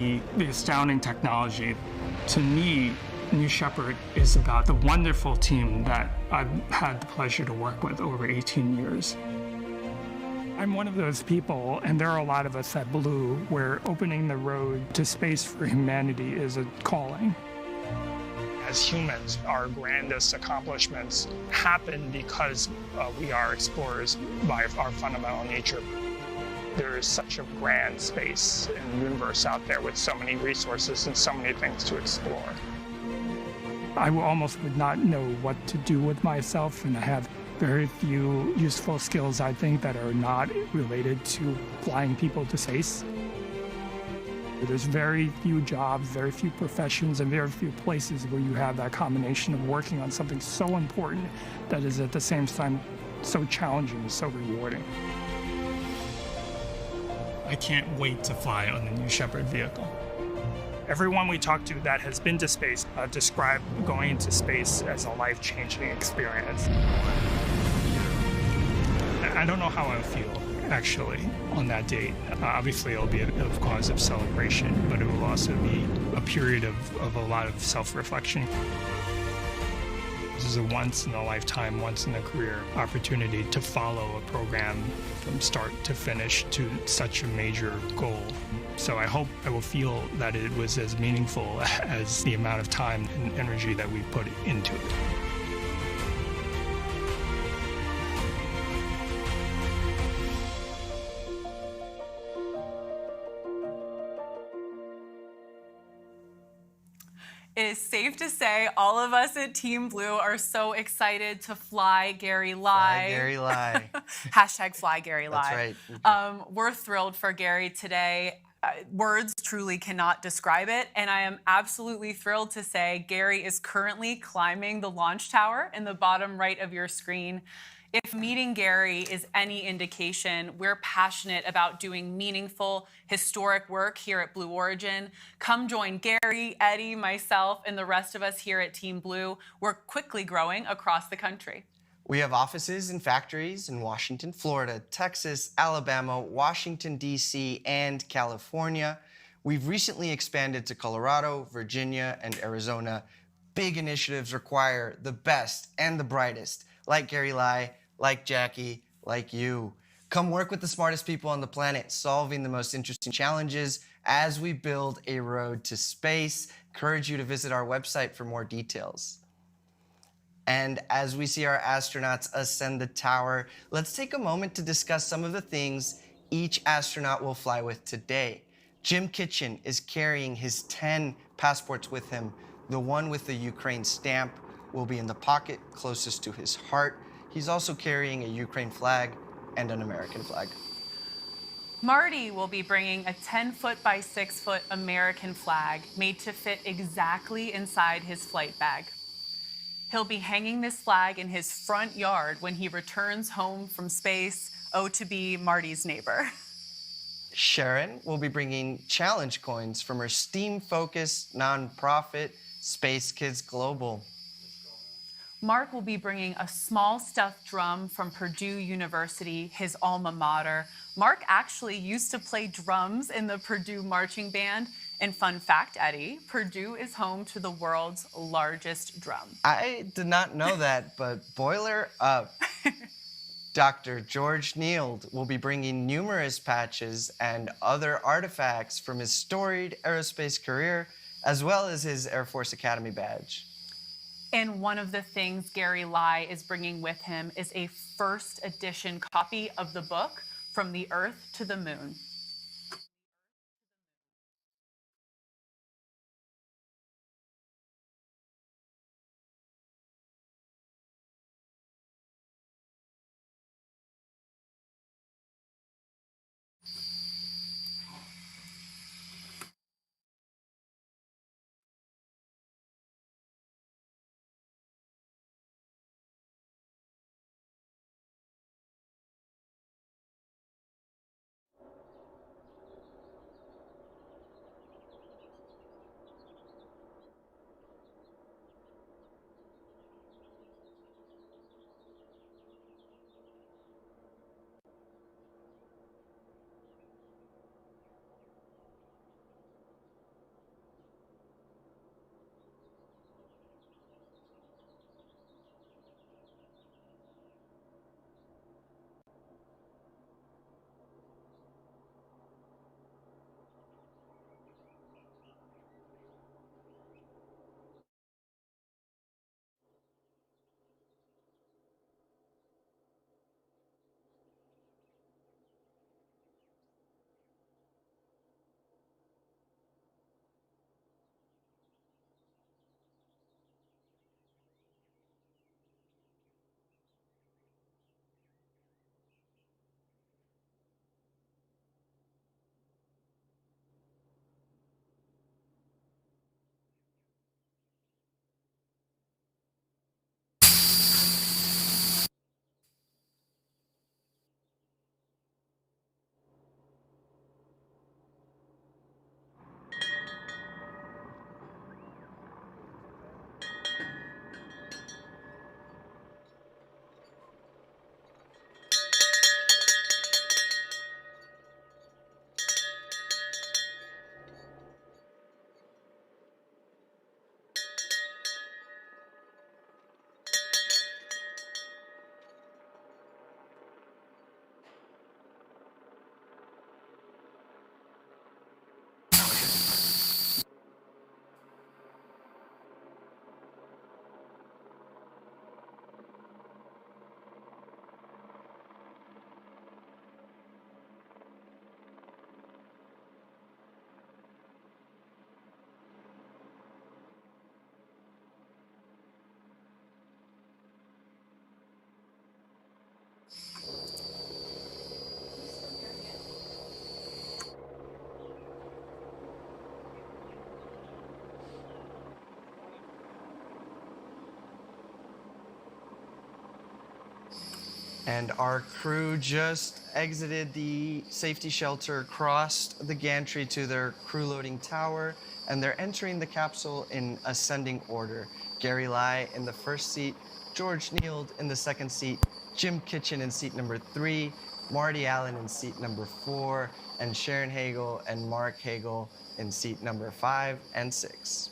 The astounding technology. To me, New Shepard is about the wonderful team that I've had the pleasure to work with over 18 years. I'm one of those people, and there are a lot of us at Blue, where opening the road to space for humanity is a calling. As humans, our grandest accomplishments happen because we are explorers by our fundamental nature. There is such a grand space and universe out there with so many resources and so many things to explore. I almost would not know what to do with myself, and I have very few useful skills, I think, that are not related to flying people to space. There's very few jobs, very few professions, and very few places where you have that combination of working on something so important that is at the same time so challenging and so rewarding. I can't wait to fly on the New Shepard vehicle. Everyone we talk to that has been to space described going into space as a life-changing experience. I don't know how I'll feel, actually, on that date. Obviously, it'll be a cause of celebration, but it will also be a period of a lot of self-reflection. This is a once-in-a-lifetime, once-in-a-career opportunity to follow a program from start to finish to such a major goal. So I hope I will feel that it was as meaningful as the amount of time and energy that we put into it. It is safe to say all of us at Team Blue are so excited to fly Gary live. Fly Gary live. Hashtag fly Gary live. That's right. We're thrilled for Gary today. Words truly cannot describe it, and I am absolutely thrilled to say Gary is currently climbing the launch tower in the bottom right of your screen. If meeting Gary is any indication, we're passionate about doing meaningful, historic work here at Blue Origin. Come join Gary, Eddie, myself, and the rest of us here at Team Blue. We're quickly growing across the country. We have offices and factories in Washington, Florida, Texas, Alabama, Washington, D.C., and California. We've recently expanded to Colorado, Virginia, and Arizona. Big initiatives require the best and the brightest, like Gary Lai, like Jackie, like you. Come work with the smartest people on the planet, solving the most interesting challenges as we build a road to space. Encourage you to visit our website for more details. And as we see our astronauts ascend the tower, let's take a moment to discuss some of the things each astronaut will fly with today. Jim Kitchen is carrying his 10 passports with him. The one with the Ukraine stamp will be in the pocket closest to his heart. He's also carrying a Ukraine flag and an American flag. Marty will be bringing a 10-foot by 6-foot American flag made to fit exactly inside his flight bag. He'll be hanging this flag in his front yard when he returns home from space, to be Marty's neighbor. Sharon will be bringing challenge coins from her STEAM-focused nonprofit, Space Kids Global. Marc will be bringing a small stuffed drum from Purdue University, his alma mater. Marc actually used to play drums in the Purdue marching band. And fun fact, Eddie, Purdue is home to the world's largest drum. I did not know that, but boiler up. Dr. George Nield will be bringing numerous patches and other artifacts from his storied aerospace career, as well as his Air Force Academy badge. And one of the things Gary Lai is bringing with him is a first edition copy of the book, From the Earth to the Moon. And our crew just exited the safety shelter, crossed the gantry to their crew loading tower, and they're entering the capsule in ascending order. Gary Lai in the first seat, George Nield in the second seat, Jim Kitchen in seat number 3, Marty Allen in seat number 4, and Sharon Hagle and Marc Hagle in seat number 5 and 6.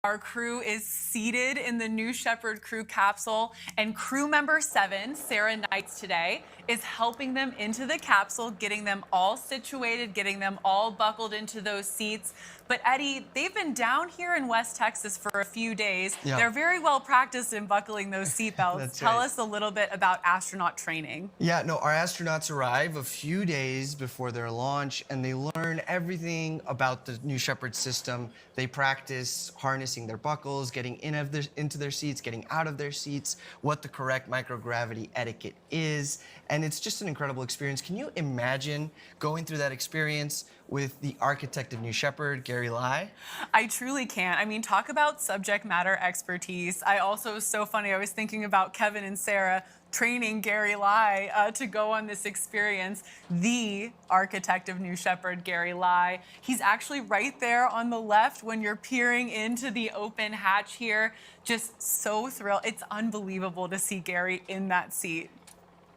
Our crew is seated in the New Shepard crew capsule, and crew member 7, Sarah Knights today, is helping them into the capsule, getting them all situated, getting them all buckled into those seats. But Eddie, they've been down here in West Texas for a few days. Yeah. They're very well practiced in buckling those seatbelts. Tell us a little bit about astronaut training. Yeah, no, our astronauts arrive a few days before their launch, and they learn everything about the New Shepard system. They practice harnessing their buckles, getting into their seats, getting out of their seats, what the correct microgravity etiquette is, and it's just an incredible experience. Can you imagine going through that experience with the architect of New Shepard, Gary Lai? I truly can't. I mean, talk about subject matter expertise. I also, it was so funny, I was thinking about Kevin and Sarah training Gary Lai to go on this experience. The architect of New Shepard, Gary Lai. He's actually right there on the left when you're peering into the open hatch here. Just so thrilled. It's unbelievable to see Gary in that seat.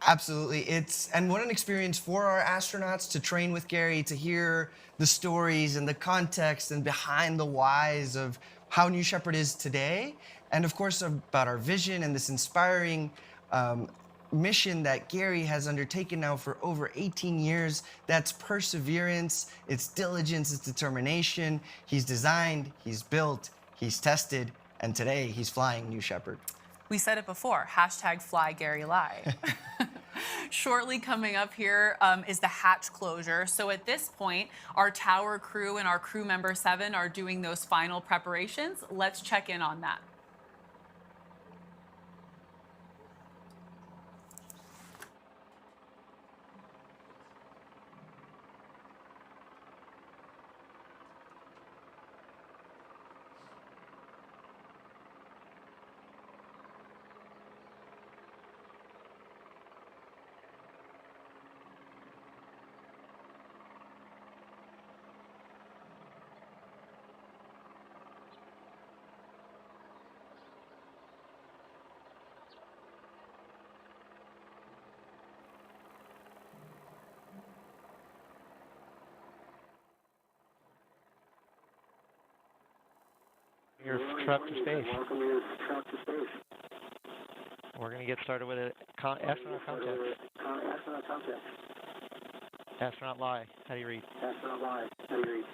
Absolutely. And what an experience for our astronauts to train with Gary, to hear the stories and the context and behind the whys of how New Shepard is today, and of course about our vision and this inspiring mission that Gary has undertaken now for over 18 years. That's perseverance, it's diligence, it's determination. He's designed, he's built, he's tested, and today he's flying New Shepard. We said it before, #FlyGaryLye. Shortly coming up here is the hatch closure. So at this point, our tower crew and our crew member 7 are doing those final preparations. Let's check in on that. Your truck to space. We're going to get started with astronaut contact. Astronaut Lie, how do you read? Astronaut Lie, how do you read?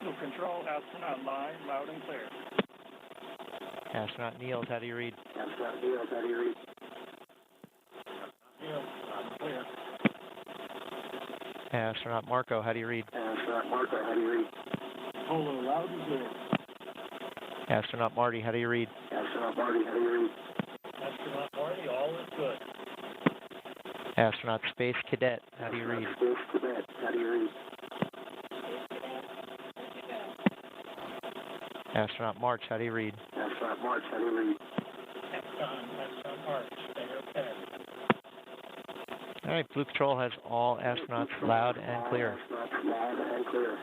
No control, astronaut Lie, loud and clear. Astronaut Nield, how do you read? Astronaut Nield, how do you read? Nield, loud and clear. Astronaut Marco, how do you read? Astronaut Marco, how do you read? Polo, loud and clear. Astronaut Marty, how do you read? Astronaut Marty, how do you read? Astronaut Marty, all is good. Astronaut Space Cadet, how do you read? Space Cadet, how do you read? Astronaut March, how do you read? Astronaut March, how do you read? Astronaut March, stay okay. All right, Blue Patrol has all astronauts loud and clear. Astronauts loud and clear.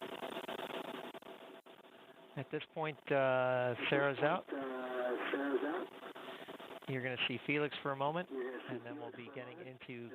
At this point, Sarah's out. Sarah's out. You're going to see Felix for a moment, and then we'll be getting into...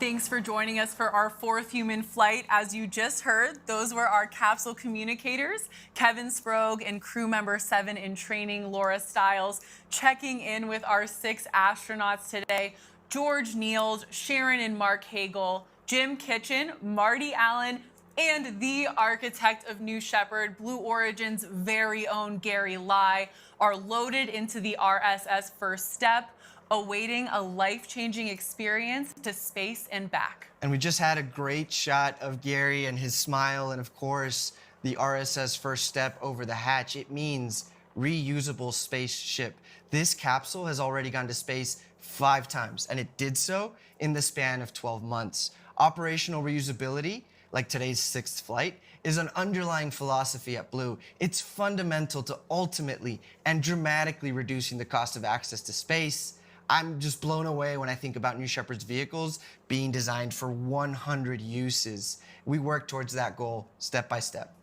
Thanks for joining us for our 4th human flight. As you just heard, those were our capsule communicators, Kevin Sprague and crew member 7 in training, Laura Stiles, checking in with our 6 astronauts today. George Nield, Sharon and Marc Hagle, Jim Kitchen, Marty Allen, and the architect of New Shepard, Blue Origin's very own Gary Lie, are loaded into the RSS First Step, awaiting a life-changing experience to space and back. And we just had a great shot of Gary and his smile, and of course, the RSS First Step over the hatch. It means reusable spaceship. This capsule has already gone to space 5 times, and it did so in the span of 12 months. Operational reusability, like today's 6th flight, is an underlying philosophy at Blue. It's fundamental to ultimately and dramatically reducing the cost of access to space. I'm just blown away when I think about New Shepard's vehicles being designed for 100 uses. We work towards that goal step by step.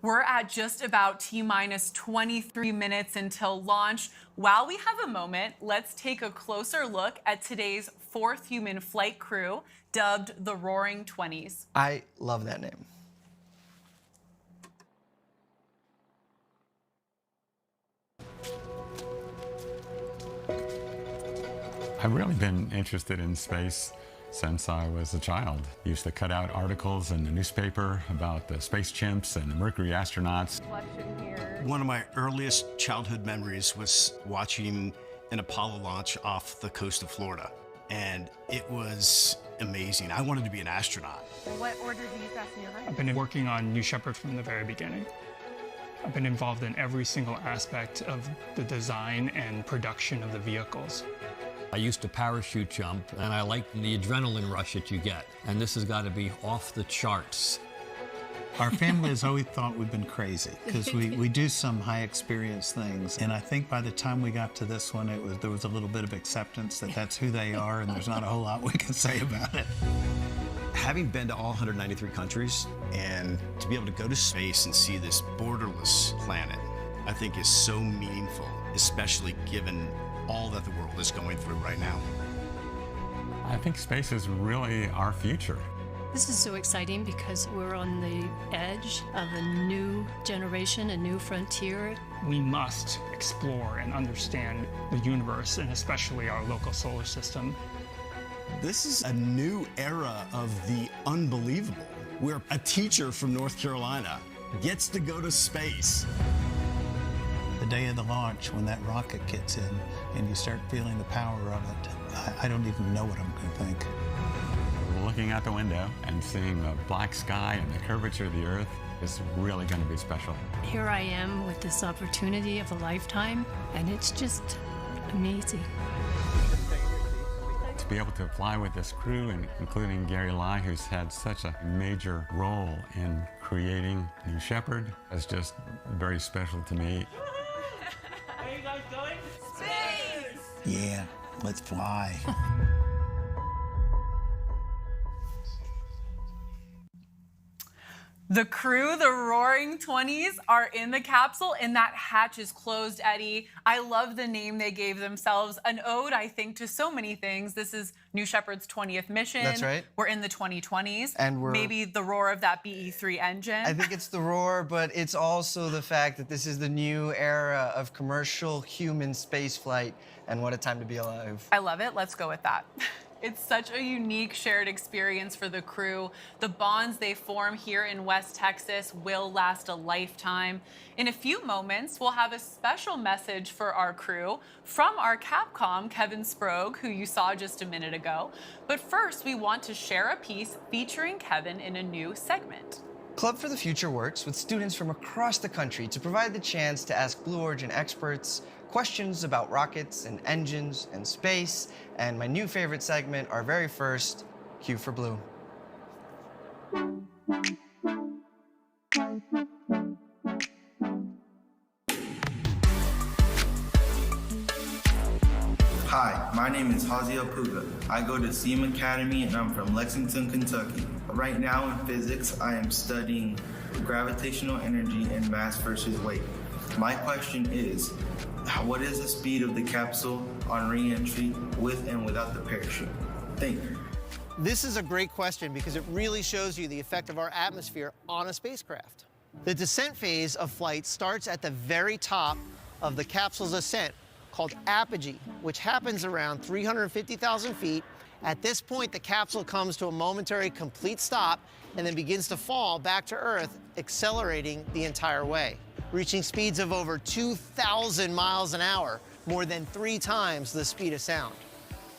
We're at just about T-minus 23 minutes until launch. While we have a moment, let's take a closer look at today's 4th human flight crew, dubbed the Roaring 20s. I love that name. I've really been interested in space since I was a child. Used to cut out articles in the newspaper about the space chimps and the Mercury astronauts. One of my earliest childhood memories was watching an Apollo launch off the coast of Florida, and it was amazing. I wanted to be an astronaut. What order do you fasten your I've been working on New Shepard from the very beginning. I've been involved in every single aspect of the design and production of the vehicles. I used to parachute jump, and I liked the adrenaline rush that you get. And this has got to be off the charts. Our family has always thought we've been crazy because we do some high experience things. And I think by the time we got to this one, there was a little bit of acceptance that that's who they are, and there's not a whole lot we can say about it. Having been to all 193 countries and to To be able to go to space and see this borderless planet, I think is so meaningful, especially given all that the world is going through right now. I think space is really our future. This is so exciting because we're on the edge of a new generation, a new frontier. We must explore and understand the universe, and especially our local solar system. This is a new era of the unbelievable, where a teacher from North Carolina gets to go to space. The day of the launch, when that rocket gets in and you start feeling the power of it, I don't even know what I'm going to think. Looking out the window and seeing the black sky and the curvature of the Earth is really going to be special. Here I am with this opportunity of a lifetime, and it's just amazing. To be able to fly with this crew, and including Gary Lai, who's had such a major role in creating New Shepard, is just very special to me. Where are you guys going? Space! Yeah, let's fly. The crew, the Roaring 20s, are in the capsule, and that hatch is closed, Eddie. I love the name they gave themselves. An ode, I think, to so many things. This is New Shepard's 20th mission. That's right. We're in the 2020s. And we're... maybe the roar of that BE-3 engine. I think it's the roar, but it's also the fact that this is the new era of commercial human spaceflight, and what a time to be alive. I love it. Let's go with that. It's such a unique shared experience for the crew. The bonds they form here in West Texas will last a lifetime. In a few moments, we'll have a special message for our crew from our Capcom, Kevin Sprague, who you saw just a minute ago. But first, we want to share a piece featuring Kevin in a new segment. Club for the Future works with students from across the country to provide the chance to ask Blue Origin experts questions about rockets and engines and space, and my new favorite segment, our very first, Q for Blue. Hi, my name is Hazia Puga. I go to SEAM Academy and I'm from Lexington, Kentucky. Right now in physics, I am studying gravitational energy and mass versus weight. My question is, what is the speed of the capsule on re-entry with and without the parachute? Thank you. This is a great question because it really shows you the effect of our atmosphere on a spacecraft. The descent phase of flight starts at the very top of the capsule's ascent, called apogee, which happens around 350,000 feet. At this point, the capsule comes to a momentary complete stop and then begins to fall back to Earth, accelerating the entire way, reaching speeds of over 2,000 miles an hour, more than 3 times the speed of sound.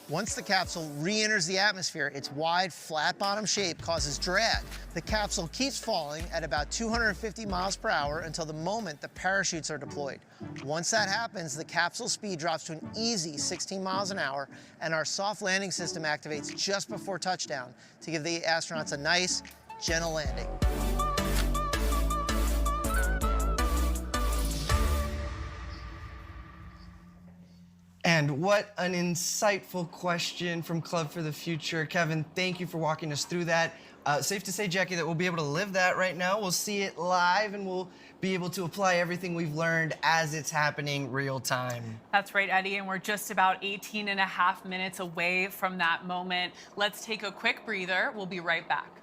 Once the capsule re-enters the atmosphere, its wide, flat-bottom shape causes drag. The capsule keeps falling at about 250 miles per hour until the moment the parachutes are deployed. Once that happens, the capsule speed drops to an easy 16 miles an hour, and our soft landing system activates just before touchdown to give the astronauts a nice, gentle landing. And what an insightful question from Club for the Future. Kevin, thank you for walking us through that. Safe to say, Jackie, that we'll be able to live that right now. We'll see it live, and we'll be able to apply everything we've learned as it's happening real time. That's right, Eddie, and we're just about 18 and a half minutes away from that moment. Let's take a quick breather. We'll be right back.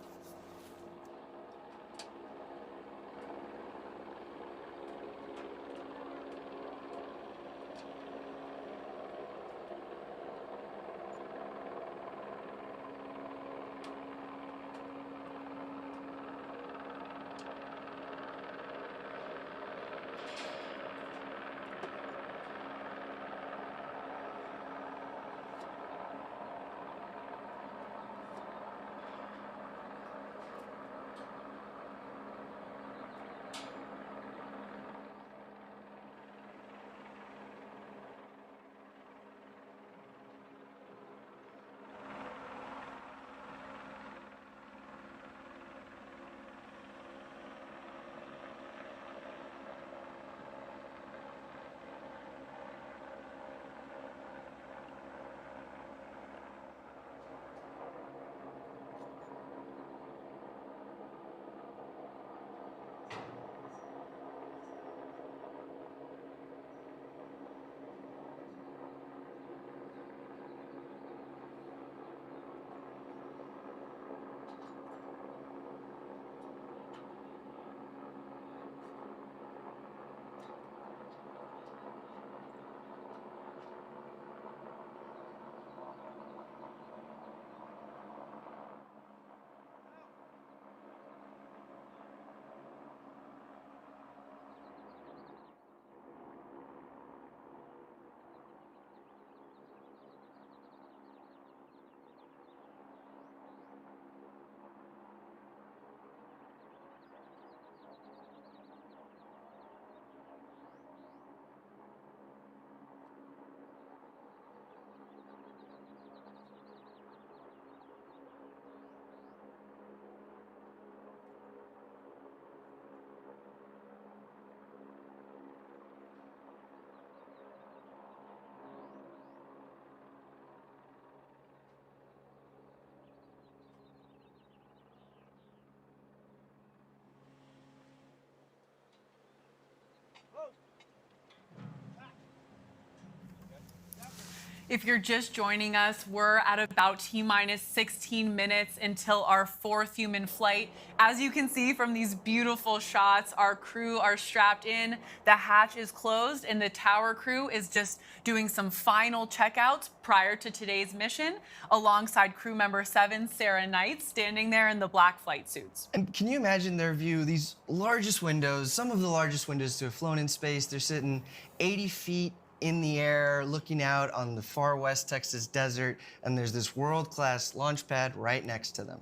If you're just joining us, we're at about T-minus 16 minutes until our 4th human flight. As you can see from these beautiful shots, our crew are strapped in, the hatch is closed, and the tower crew is just doing some final checkouts prior to today's mission, alongside crew member 7, Sarah Knight, standing there in the black flight suits. And can you imagine their view? These largest windows, some of the largest windows to have flown in space, they're sitting 80 feet in the air, looking out on the far west Texas desert, and there's this world-class launch pad right next to them.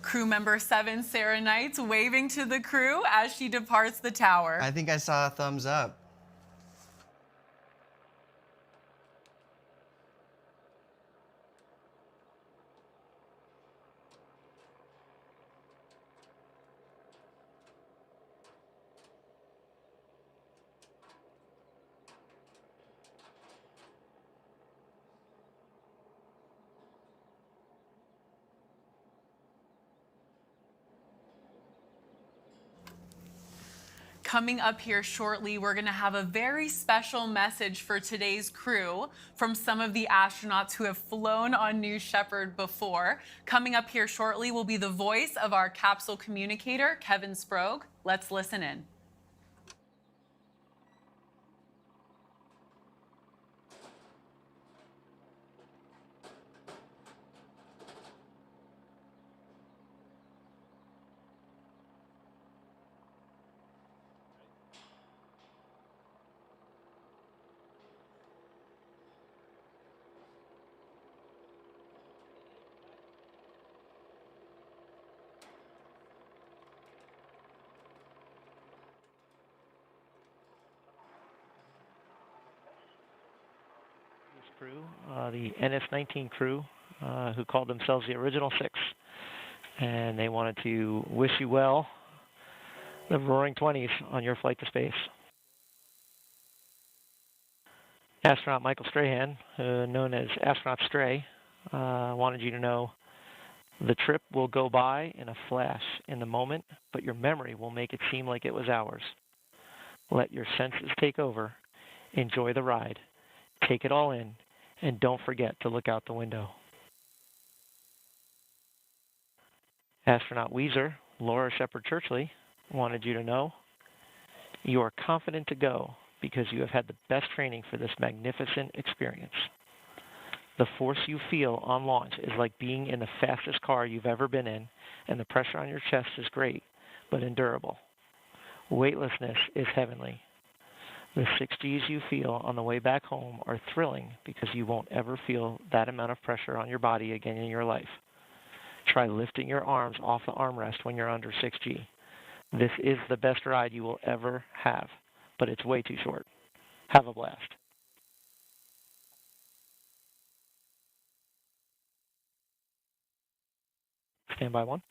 Crew member 7, Sarah Knight, waving to the crew as she departs the tower. I think I saw a thumbs up. Coming up here shortly, we're going to have a very special message for today's crew from some of the astronauts who have flown on New Shepard before. Coming up here shortly will be the voice of our capsule communicator, Kevin Sprague. Let's listen in. Crew, the NS-19 crew, who called themselves the Original Six, and they wanted to wish you well, the Roaring 20s, on your flight to space. Astronaut Michael Strahan, known as Astronaut Stray, wanted you to know the trip will go by in a flash in the moment, but your memory will make it seem like it was hours. Let your senses take over. Enjoy the ride. Take it all in, and don't forget to look out the window. Astronaut Weezer, Laura Shepard Churchley, wanted you to know you are confident to go because you have had the best training for this magnificent experience. The force you feel on launch is like being in the fastest car you've ever been in, and the pressure on your chest is great, but endurable. Weightlessness is heavenly. The 6 Gs you feel on the way back home are thrilling because you won't ever feel that amount of pressure on your body again in your life. Try lifting your arms off the armrest when you're under 6G. This is the best ride you will ever have, but it's way too short. Have a blast. Standby 1.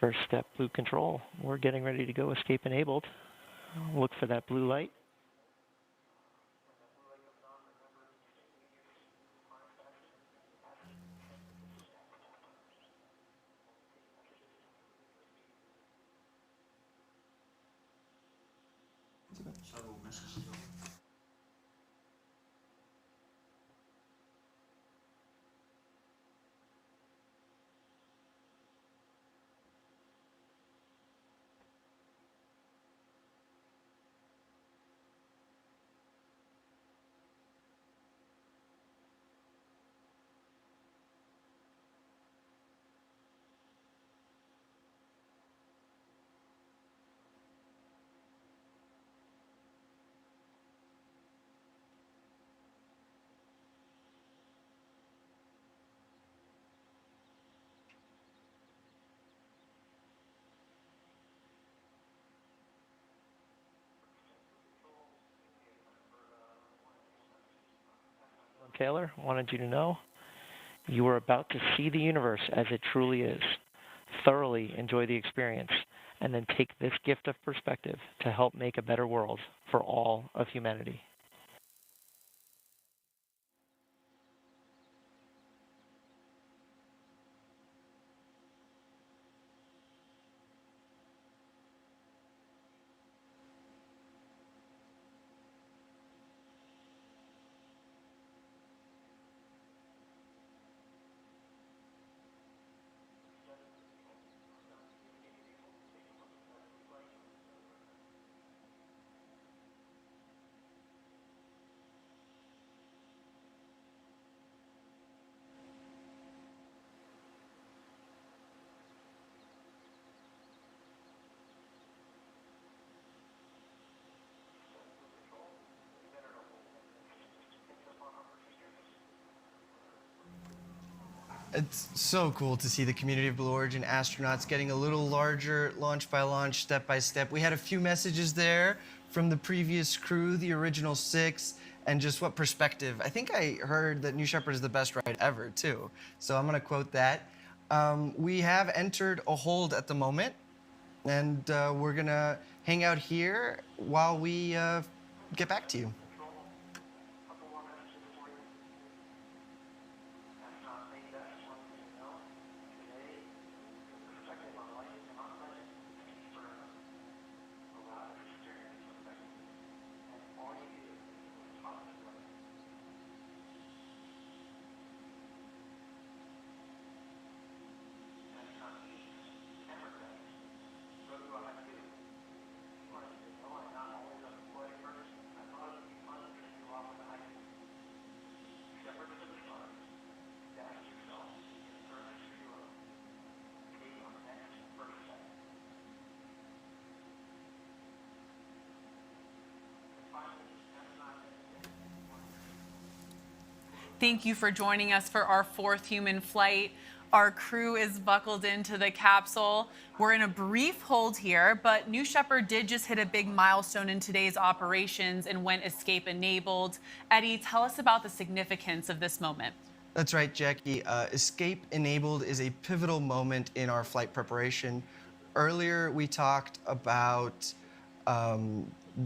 First step, blue control. We're getting ready to go escape enabled. Look for that blue light. Taylor wanted you to know you are about to see the universe as it truly is. Thoroughly enjoy the experience, and then take this gift of perspective to help make a better world for all of humanity. It's so cool to see the community of Blue Origin astronauts getting a little larger, launch by launch, step by step. We had a few messages there from the previous crew, the original 6, and just what perspective. I think I heard that New Shepard is the best ride ever, too. So I'm going to quote that. We have entered a hold at the moment, and we're going to hang out here while we get back to you. Thank you for joining us for our 4th human flight. Our crew is buckled into the capsule. We're in a brief hold here, but New Shepard did just hit a big milestone in today's operations and went escape enabled. Eddie, tell us about the significance of this moment. That's right, Jackie. Escape enabled is a pivotal moment in our flight preparation. Earlier, we talked about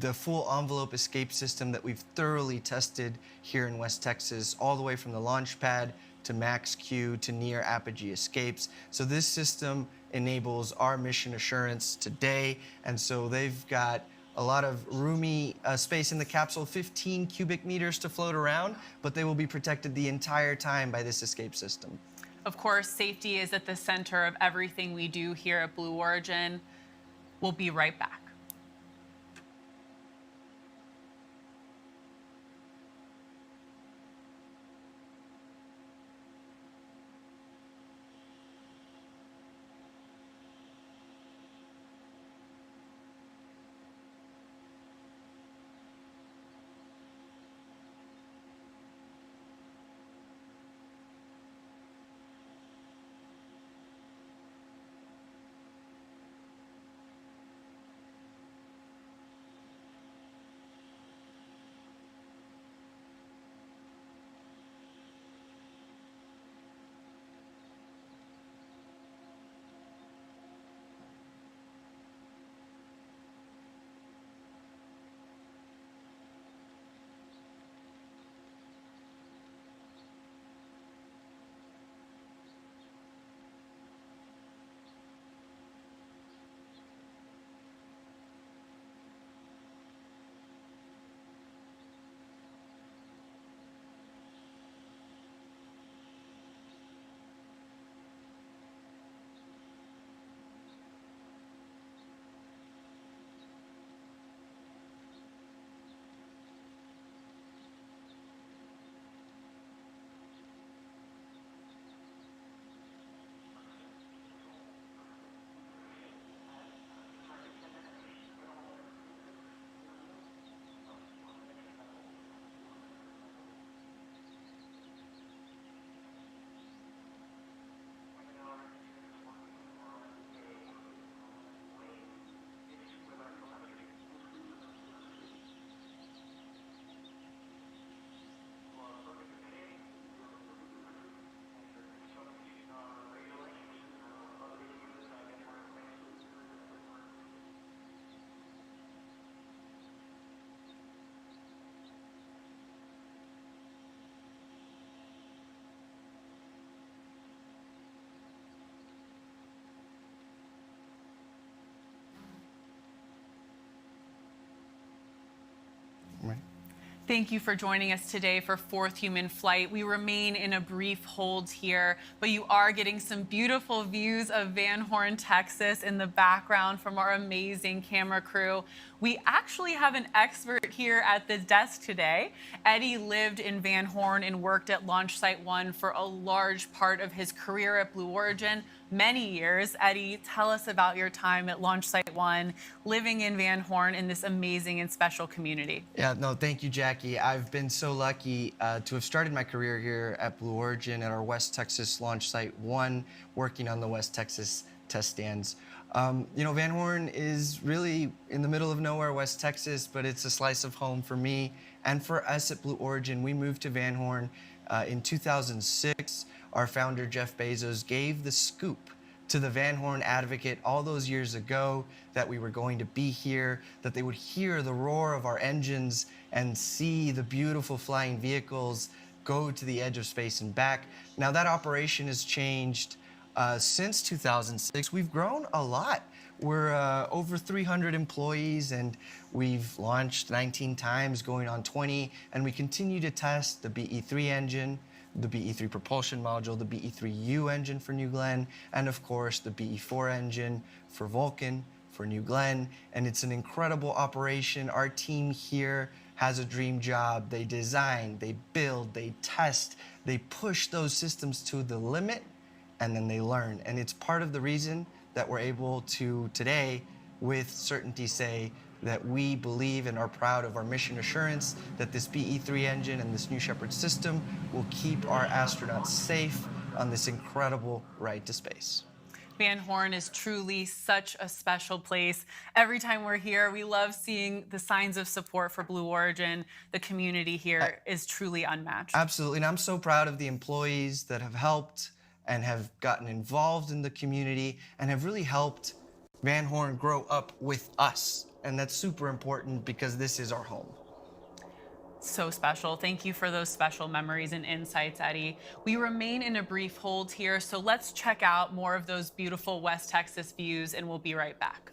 the full envelope escape system that we've thoroughly tested here in West Texas, all the way from the launch pad to max Q to near apogee escapes. So this system enables our mission assurance today. And so they've got a lot of roomy space in the capsule, 15 cubic meters to float around, but they will be protected the entire time by this escape system. Of course, safety is at the center of everything we do here at Blue Origin. We'll be right back. Right. Thank you for joining us today for fourth human flight. We remain in a brief hold here, but you are getting some beautiful views of Van Horn, Texas in the background from our amazing camera crew. We actually have an expert here at the desk today. Eddie lived in Van Horn and worked at Launch Site 1 for a large part of his career at Blue Origin, many years. Eddie, tell us about your time at Launch Site 1, living in Van Horn in this amazing and special community. Yeah, no, thank you, Jackie. I've been so lucky to have started my career here at Blue Origin at our West Texas Launch Site 1, working on the West Texas test stands. You know, Van Horn is really in the middle of nowhere, West Texas, but it's a slice of home for me and for us at Blue Origin. We moved to Van Horn in 2006. Our founder, Jeff Bezos, gave the scoop to the Van Horn Advocate all those years ago that we were going to be here, that they would hear the roar of our engines and see the beautiful flying vehicles go to the edge of space and back. Now that operation has changed since 2006. We've grown a lot. We're over 300 employees, and we've launched 19 times, going on 20, and we continue to test the BE-3 engine, the BE-3 propulsion module, the BE-3U engine for New Glenn, and of course the BE-4 engine for Vulcan, for New Glenn. And it's an incredible operation. Our team here has a dream job. They design, they build, they test, they push those systems to the limit, and then they learn. And it's part of the reason that we're able to today with certainty say that we believe and are proud of our mission assurance that this BE-3 engine and this New Shepard system will keep our astronauts safe on this incredible ride to space. Van Horn is truly such a special place. Every time we're here, we love seeing the signs of support for Blue Origin. The community here is truly unmatched. Absolutely, and I'm so proud of the employees that have helped and have gotten involved in the community and have really helped Van Horn grow up with us. And that's super important because this is our home. So special. Thank you for those special memories and insights, Eddie. We remain in a brief hold here, so let's check out more of those beautiful West Texas views, and we'll be right back.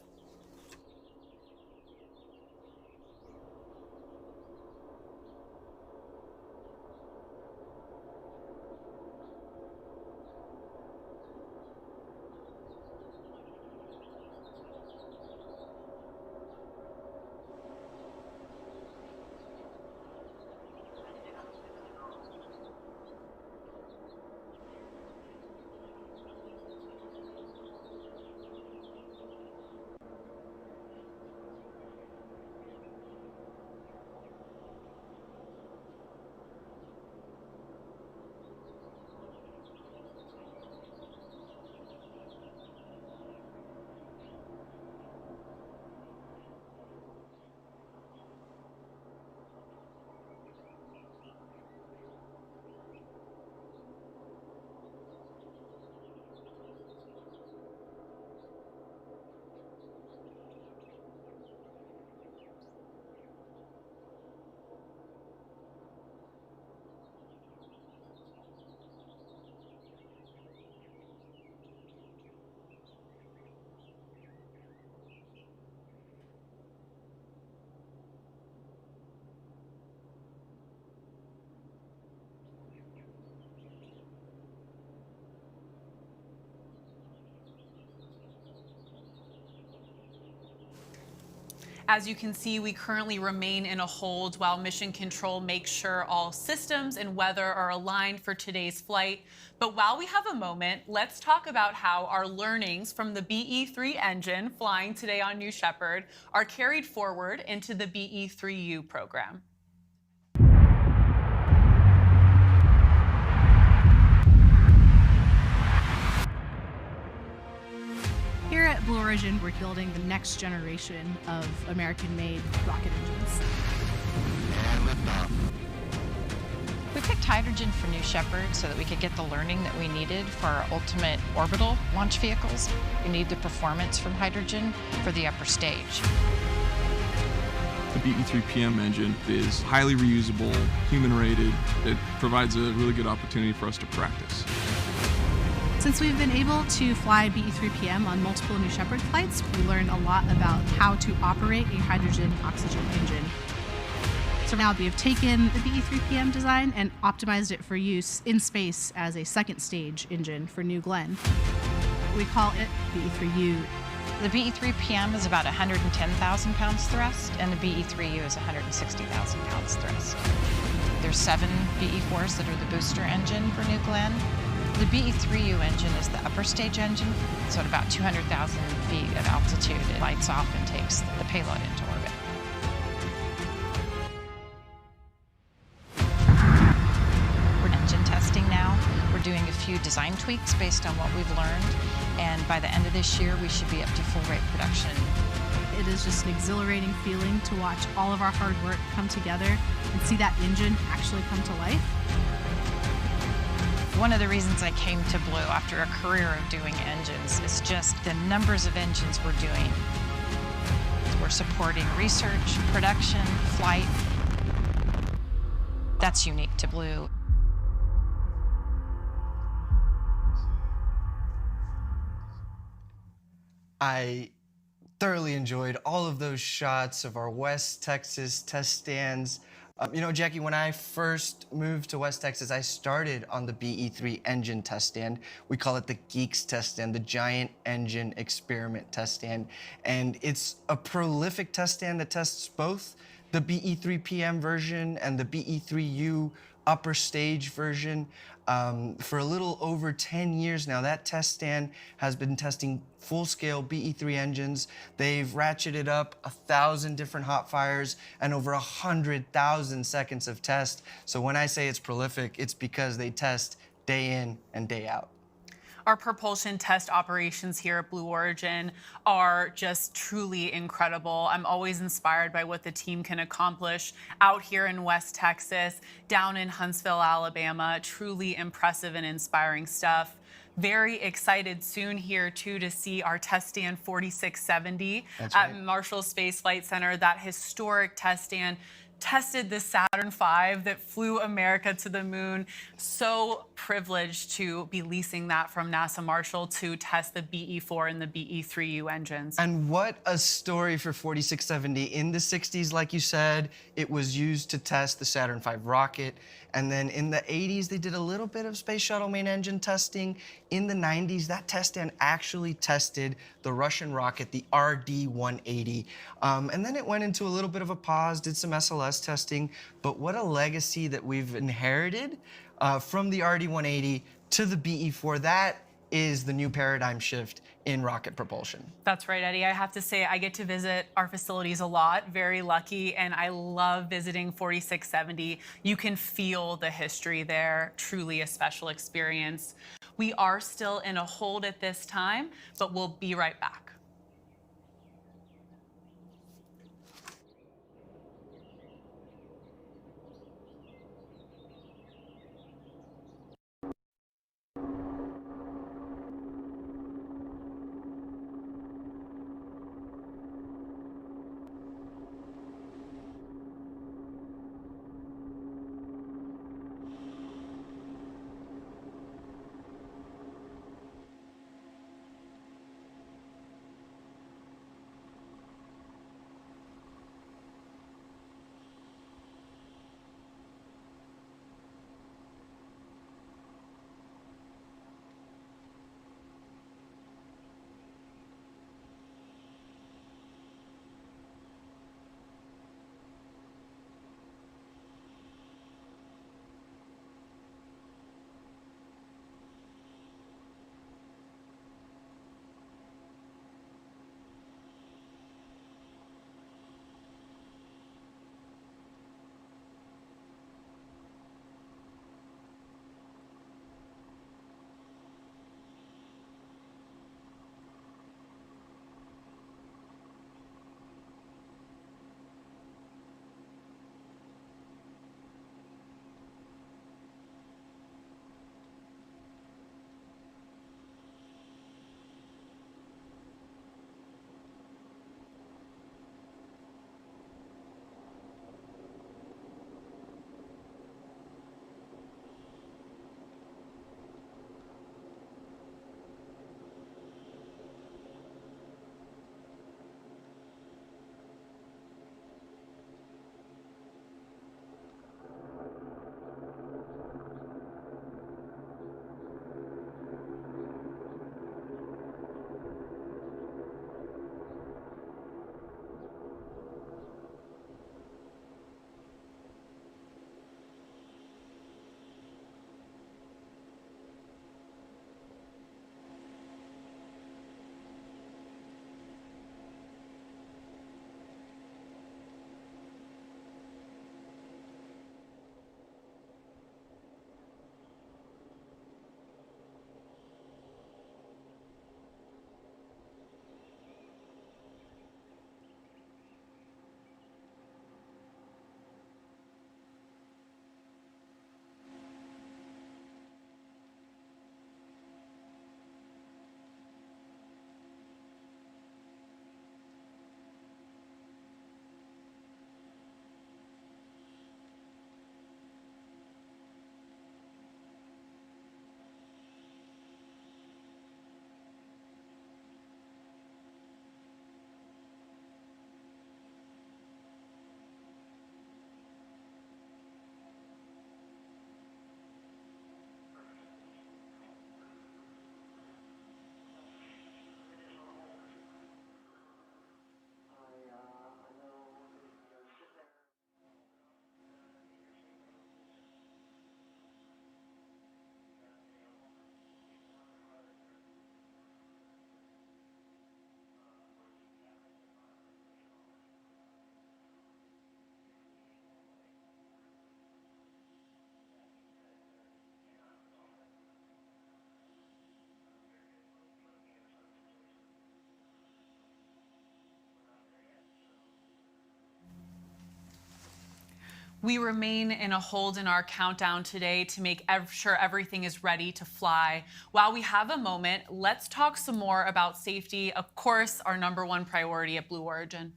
As you can see, we currently remain in a hold while Mission Control makes sure all systems and weather are aligned for today's flight. But while we have a moment, let's talk about how our learnings from the BE-3 engine flying today on New Shepard are carried forward into the BE-3U program. Here at Blue Origin, we're building the next generation of American-made rocket engines. And liftoff. We picked hydrogen for New Shepard so that we could get the learning that we needed for our ultimate orbital launch vehicles. We need the performance from hydrogen for the upper stage. The BE-3 PM engine is highly reusable, human-rated. It provides a really good opportunity for us to practice. Since we've been able to fly BE-3 PM on multiple New Shepard flights, we learned a lot about how to operate a hydrogen-oxygen engine. So So now we have taken the BE-3PM design and optimized it for use in space as a second stage engine for New Glenn. We call it BE-3U. The BE-3PM is about 110,000 pounds thrust, and the BE-3U is 160,000 pounds thrust. There's 7 BE-4s that are the booster engine for New Glenn. The BE-3U engine is the upper stage engine, so at about 200,000 feet of altitude, it lights off and takes the payload into orbit. We're engine testing now. We're doing a few design tweaks based on what we've learned, and by the end of this year, we should be up to full rate production. It is just an exhilarating feeling to watch all of our hard work come together and see that engine actually come to life. One of the reasons I came to Blue after a career of doing engines is just the numbers of engines we're doing. We're supporting research, production, flight. That's unique to Blue. I thoroughly enjoyed all of those shots of our West Texas test stands. You know, Jackie, when I first moved to West Texas, I started on the BE-3 engine test stand. We call it the Geeks test stand, the Giant Engine Experiment test stand. And it's a prolific test stand that tests both the BE-3PM version and the BE-3U upper stage version. For a little over 10 years now, that test stand has been testing full-scale BE-3 engines. They've ratcheted up 1,000 different hot fires and over 100,000 seconds of test. So when I say it's prolific, it's because they test day in and day out. Our propulsion test operations here at Blue Origin are just truly incredible. I'm always inspired by what the team can accomplish out here in West Texas, down in Huntsville, Alabama. Truly impressive and inspiring stuff. Very excited soon here too to see our test stand 4670 at Marshall Space Flight Center. That historic test stand tested the Saturn V that flew America to the moon. So privileged to be leasing that from NASA Marshall to test the BE-4 and the BE-3U engines. And what a story for 4670. In the 60s, like you said, it was used to test the Saturn V rocket. And then in the 80s, they did a little bit of space shuttle main engine testing. In the 90s, that test stand actually tested the Russian rocket, the RD-180. And then it went into a little bit of a pause, did some SLS testing. But what a legacy that we've inherited from the RD-180 to the BE-4. That is the new paradigm shift in rocket propulsion. That's right, Eddie. I have to say, I get to visit our facilities a lot, very lucky, and I love visiting 4670. You can feel the history there, truly a special experience. We are still in a hold at this time, but we'll be right back. We remain in a hold in our countdown today to make sure everything is ready to fly. While we have a moment, let's talk some more about safety, of course, our #1 priority at Blue Origin.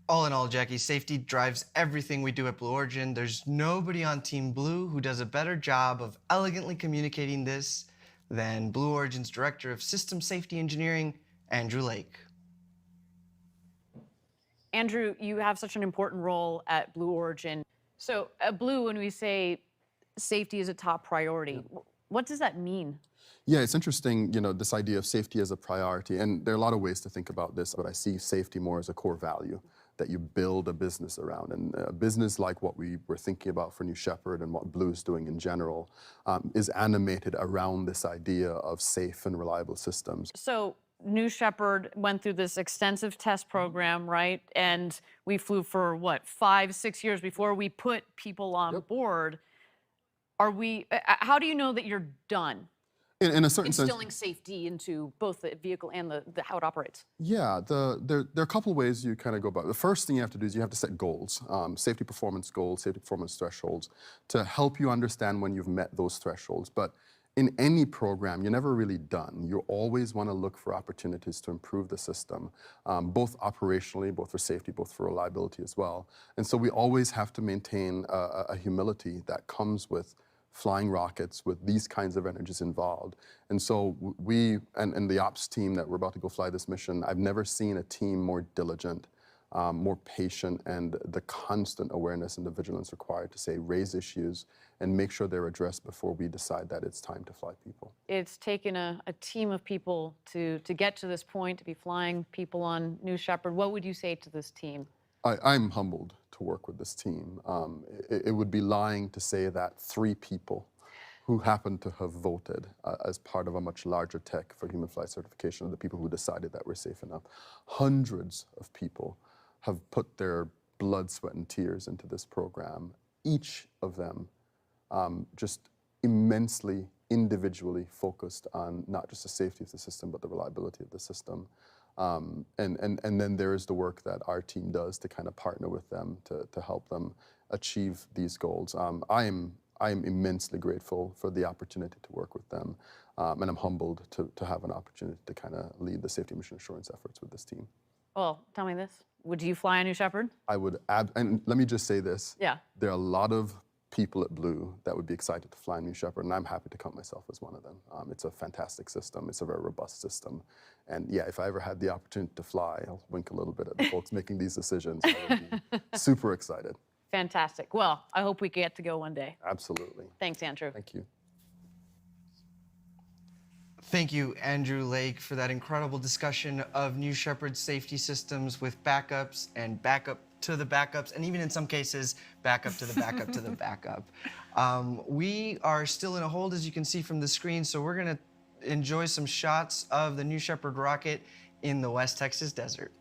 All in all, Jackie, safety drives everything we do at Blue Origin. There's nobody on Team Blue who does a better job of elegantly communicating this than Blue Origin's Director of System Safety Engineering, Andrew Lake. Andrew, you have such an important role at Blue Origin. So at Blue, when we say safety is a top priority, what does that mean? Yeah, it's interesting, this idea of safety as a priority. And there are a lot of ways to think about this, but I see safety more as a core value that you build a business around. And a business like what we were thinking about for New Shepard and what Blue is doing in general is animated around this idea of safe and reliable systems. So New Shepard went through this extensive test program, right? And we flew for, 5-6 years before we put people on board. How do you know that you're done? In a certain sense, instilling safety into both the vehicle and the how it operates. Yeah, there are a couple of ways you kind of go about it. The first thing you have to do is you have to set goals, safety performance goals, safety performance thresholds, to help you understand when you've met those thresholds. But in any program, you're never really done. You always want to look for opportunities to improve the system, both operationally, both for safety, both for reliability as well. And so we always have to maintain a humility that comes with flying rockets with these kinds of energies involved. And so we, and the ops team that we're about to go fly this mission, I've never seen a team more diligent, more patient, and the constant awareness and the vigilance required to say, raise issues and make sure they're addressed before we decide that it's time to fly people. It's taken a team of people to get to this point, to be flying people on New Shepard. What would you say to this team? I'm humbled to work with this team. It would be lying to say that 3 people who happen to have voted as part of a much larger tech for human flight certification are the people who decided that we're safe enough. Hundreds of people have put their blood, sweat, and tears into this program. Each of them just immensely individually focused on not just the safety of the system, but the reliability of the system. And then there is the work that our team does to kind of partner with them to help them achieve these goals. I am immensely grateful for the opportunity to work with them, and I'm humbled to have an opportunity to kind of lead the safety mission assurance efforts with this team. Well, tell me this. Would you fly a New Shepard? I would, and let me just say this. Yeah. There are a lot of people at Blue that would be excited to fly New Shepard, and I'm happy to count myself as one of them. It's a fantastic system. It's a very robust system. And yeah, if I ever had the opportunity to fly, I'll wink a little bit at the folks making these decisions. I would be super excited. Fantastic. Well, I hope we get to go one day. Absolutely. Thanks, Andrew. Thank you. Thank you, Andrew Lake, for that incredible discussion of New Shepard's safety systems with backups and backup to the backups, and even in some cases, backup to the backup to the backup. We are still in a hold, as you can see from the screen, so we're going to enjoy some shots of the New Shepard rocket in the West Texas desert.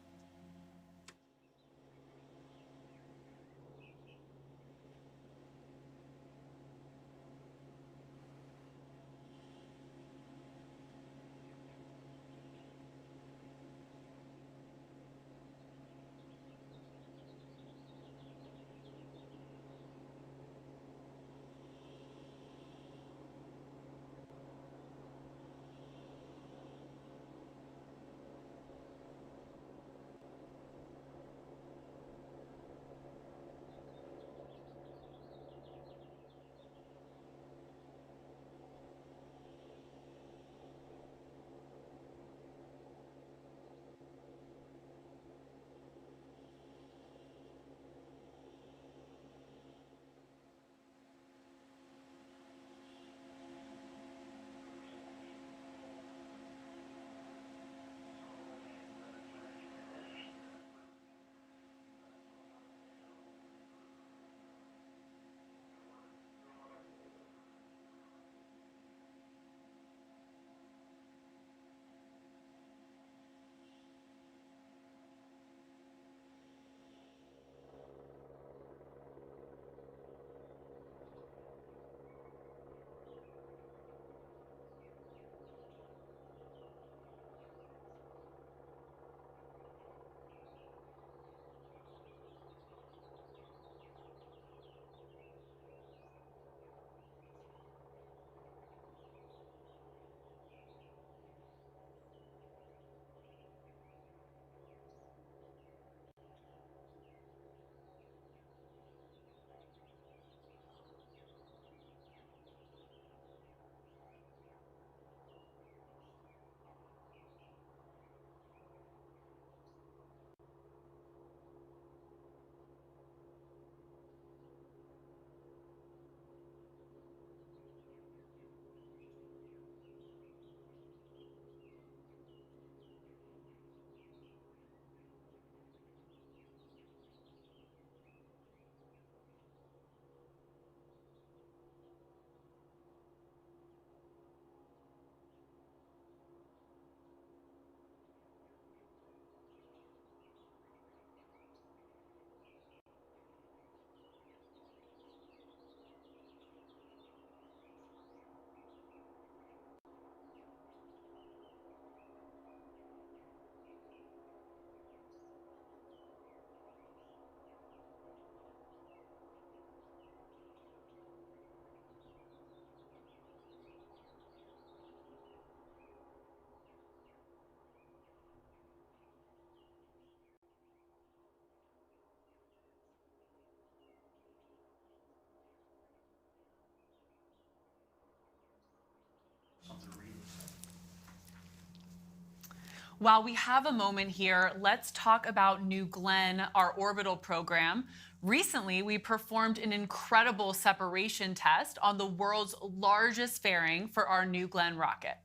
While we have a moment here, let's talk about New Glenn, our orbital program. Recently, we performed an incredible separation test on the world's largest fairing for our New Glenn rocket.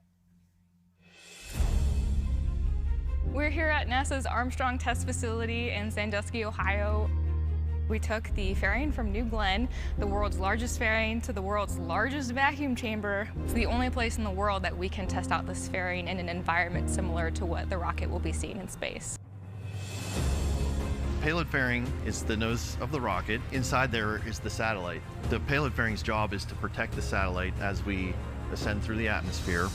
We're here at NASA's Armstrong Test Facility in Sandusky, Ohio. We took the fairing from New Glenn, the world's largest fairing, to the world's largest vacuum chamber. It's the only place in the world that we can test out this fairing in an environment similar to what the rocket will be seeing in space. Payload fairing is the nose of the rocket. Inside there is the satellite. The payload fairing's job is to protect the satellite as we ascend through the atmosphere.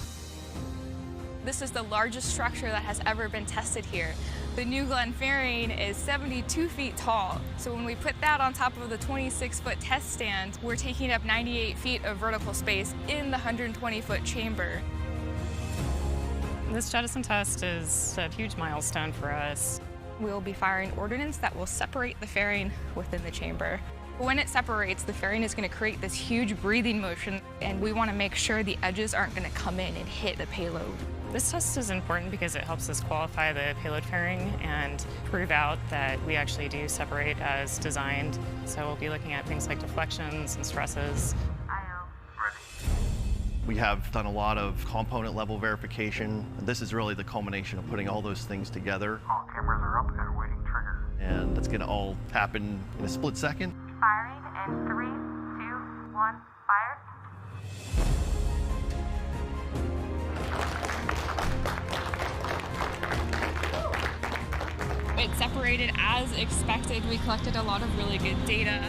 This is the largest structure that has ever been tested here. The New Glenn fairing is 72 feet tall. So when we put that on top of the 26-foot test stand, we're taking up 98 feet of vertical space in the 120-foot chamber. This jettison test is a huge milestone for us. We'll be firing ordnance that will separate the fairing within the chamber. When it separates, the fairing is going to create this huge breathing motion, and we want to make sure the edges aren't going to come in and hit the payload. This test is important because it helps us qualify the payload fairing and prove out that we actually do separate as designed. So we'll be looking at things like deflections and stresses. We have done a lot of component level verification. This is really the culmination of putting all those things together. All cameras are up and awaiting trigger. And it's going to all happen in a split second. Firing in 3, 2, 1, fire. It separated as expected. We collected a lot of really good data.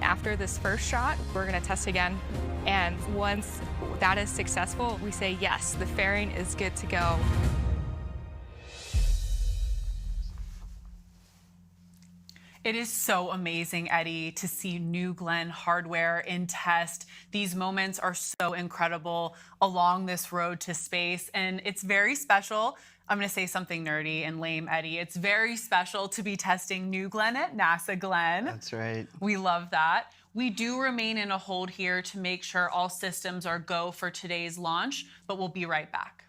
After this first shot, we're going to test again. And once that is successful, we say, yes, the fairing is good to go. It is so amazing, Eddie, to see New Glenn hardware in test. These moments are so incredible along this road to space, and it's very special. I'm going to say something nerdy and lame, Eddie. It's very special to be testing New Glenn at NASA Glenn. That's right. We love that. We do remain in a hold here to make sure all systems are go for today's launch, but we'll be right back.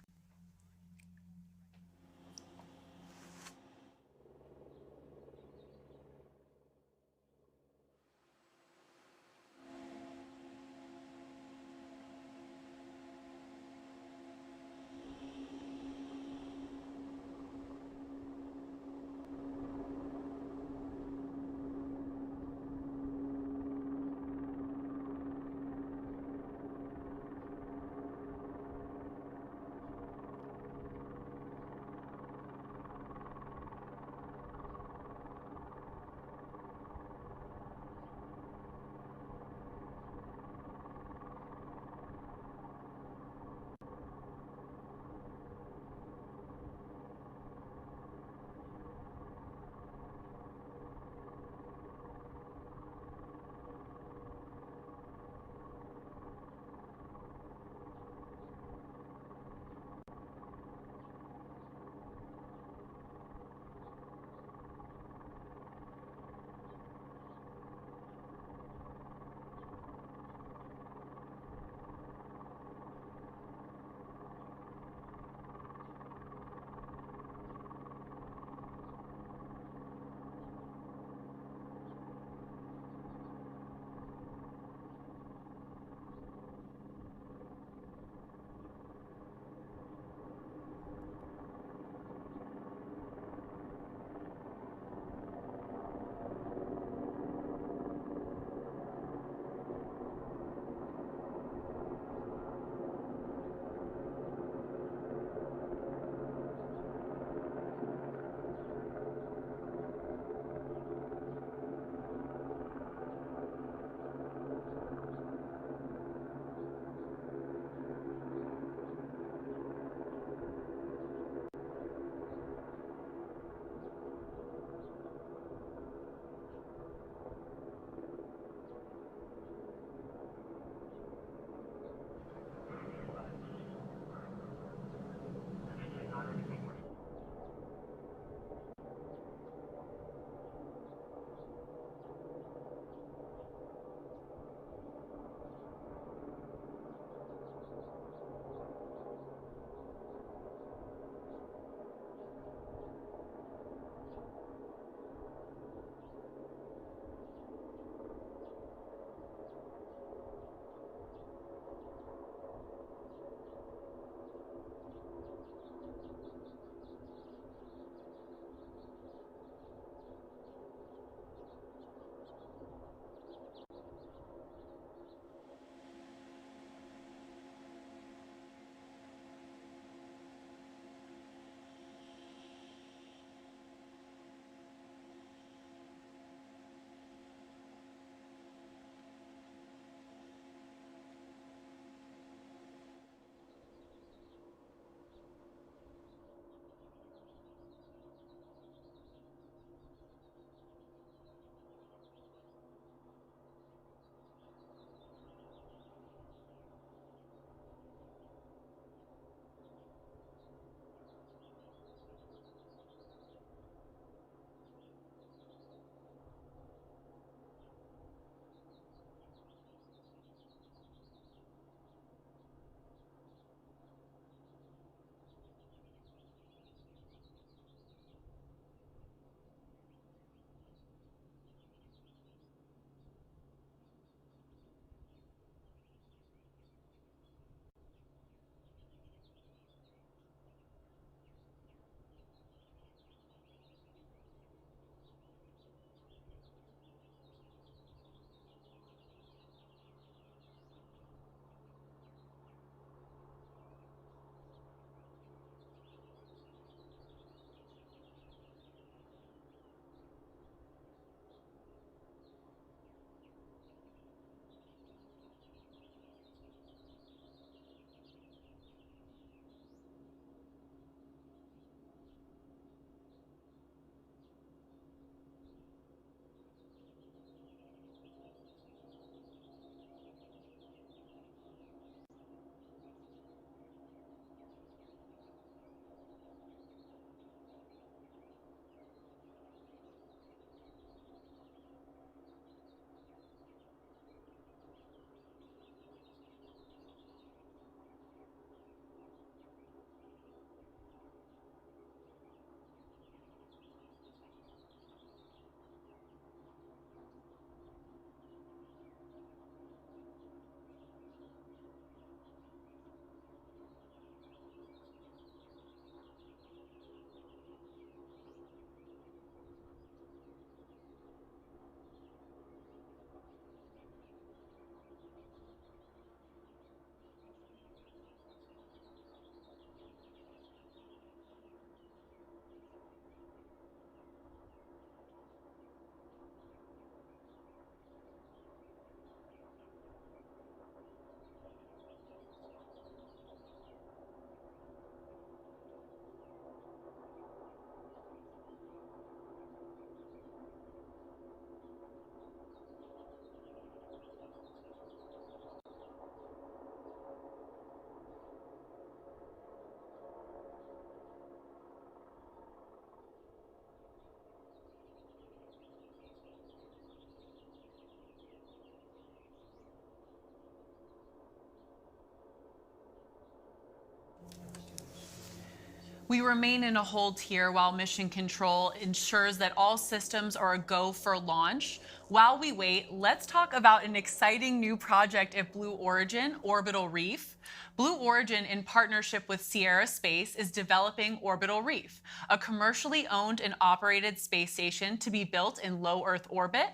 We remain in a hold here while Mission Control ensures that all systems are a go for launch. While we wait, let's talk about an exciting new project at Blue Origin, Orbital Reef. Blue Origin, in partnership with Sierra Space, is developing Orbital Reef, a commercially owned and operated space station to be built in low Earth orbit.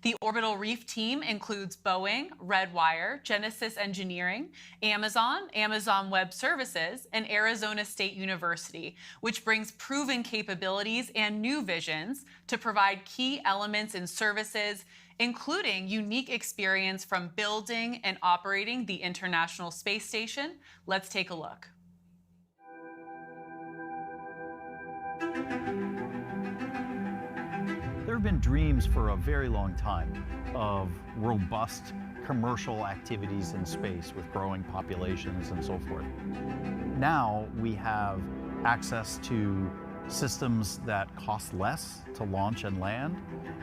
The Orbital Reef team includes Boeing, Redwire, Genesis Engineering, Amazon, Amazon Web Services, and Arizona State University, which brings proven capabilities and new visions to provide key elements and services, including unique experience from building and operating the International Space Station. Let's take a look. There have been dreams for a very long time of robust commercial activities in space with growing populations and so forth. Now we have access to systems that cost less to launch and land,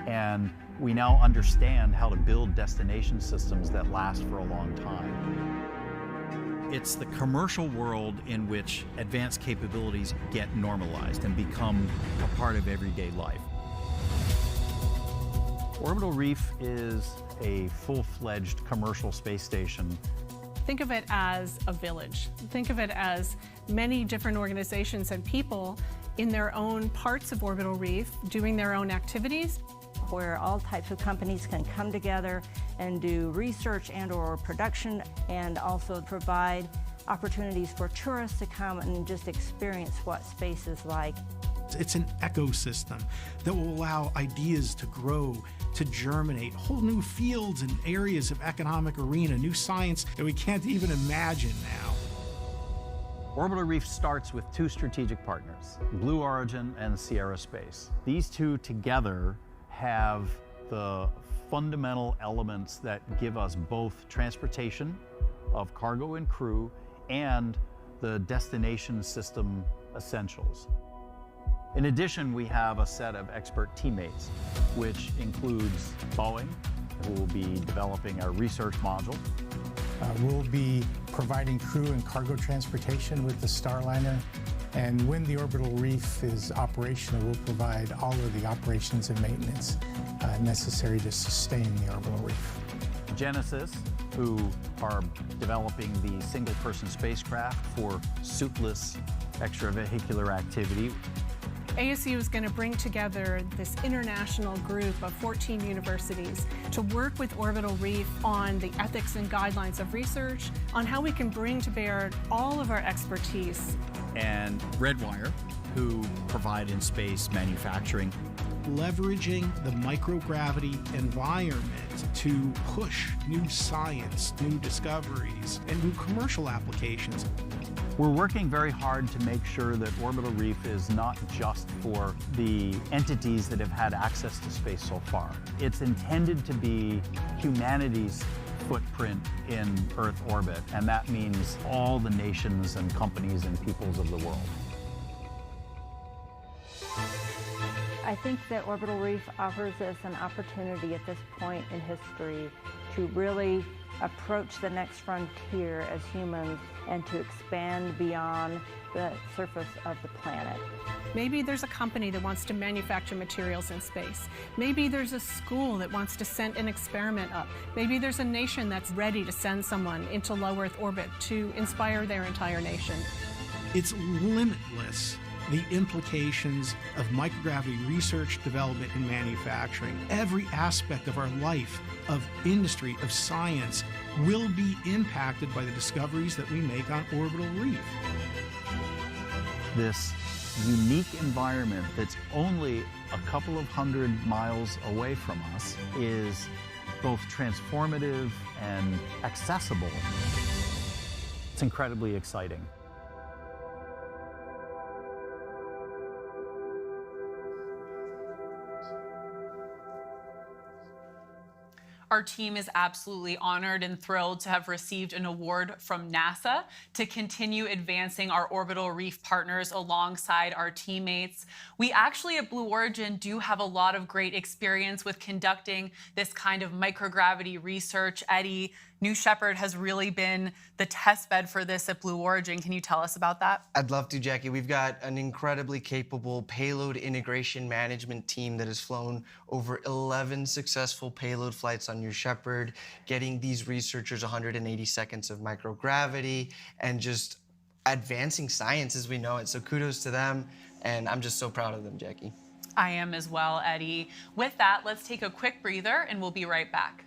and we now understand how to build destination systems that last for a long time. It's the commercial world in which advanced capabilities get normalized and become a part of everyday life. Orbital Reef is a full-fledged commercial space station. Think of it as a village. Think of it as many different organizations and people in their own parts of Orbital Reef doing their own activities, where all types of companies can come together and do research and/or production, and also provide opportunities for tourists to come and just experience what space is like. It's an ecosystem that will allow ideas to grow, to germinate, whole new fields and areas of economic arena, new science that we can't even imagine now. Orbital Reef starts with two strategic partners, Blue Origin and Sierra Space. These two together have the fundamental elements that give us both transportation of cargo and crew and the destination system essentials. In addition, we have a set of expert teammates, which includes Boeing, who will be developing our research module. We'll be providing crew and cargo transportation with the Starliner, and when the Orbital Reef is operational, we'll provide all of the operations and maintenance necessary to sustain the Orbital Reef. Genesis, who are developing the single-person spacecraft for suitless extravehicular activity. ASU is going to bring together this international group of 14 universities to work with Orbital Reef on the ethics and guidelines of research, on how we can bring to bear all of our expertise. And Redwire, who provide in-space manufacturing. Leveraging the microgravity environment to push new science, new discoveries, and new commercial applications. We're working very hard to make sure that Orbital Reef is not just for the entities that have had access to space so far. It's intended to be humanity's footprint in Earth orbit, and that means all the nations and companies and peoples of the world. I think that Orbital Reef offers us an opportunity at this point in history to really approach the next frontier as humans and to expand beyond the surface of the planet. Maybe there's a company that wants to manufacture materials in space. Maybe there's a school that wants to send an experiment up. Maybe there's a nation that's ready to send someone into low Earth orbit to inspire their entire nation. It's limitless, the implications of microgravity research, development, and manufacturing. Every aspect of our life, of industry, of science, will be impacted by the discoveries that we make on Orbital Reef. This unique environment that's only a couple of hundred miles away from us is both transformative and accessible. It's incredibly exciting. Our team is absolutely honored and thrilled to have received an award from NASA to continue advancing our Orbital Reef partners alongside our teammates. We actually at Blue Origin do have a lot of great experience with conducting this kind of microgravity research. Eddie, New Shepard has really been the test bed for this at Blue Origin. Can you tell us about that? I'd love to, Jackie. We've got an incredibly capable payload integration management team that has flown over 11 successful payload flights on New Shepard, getting these researchers 180 seconds of microgravity and just advancing science as we know it. So kudos to them, and I'm just so proud of them, Jackie. I am as well, Eddie. With that, let's take a quick breather and we'll be right back.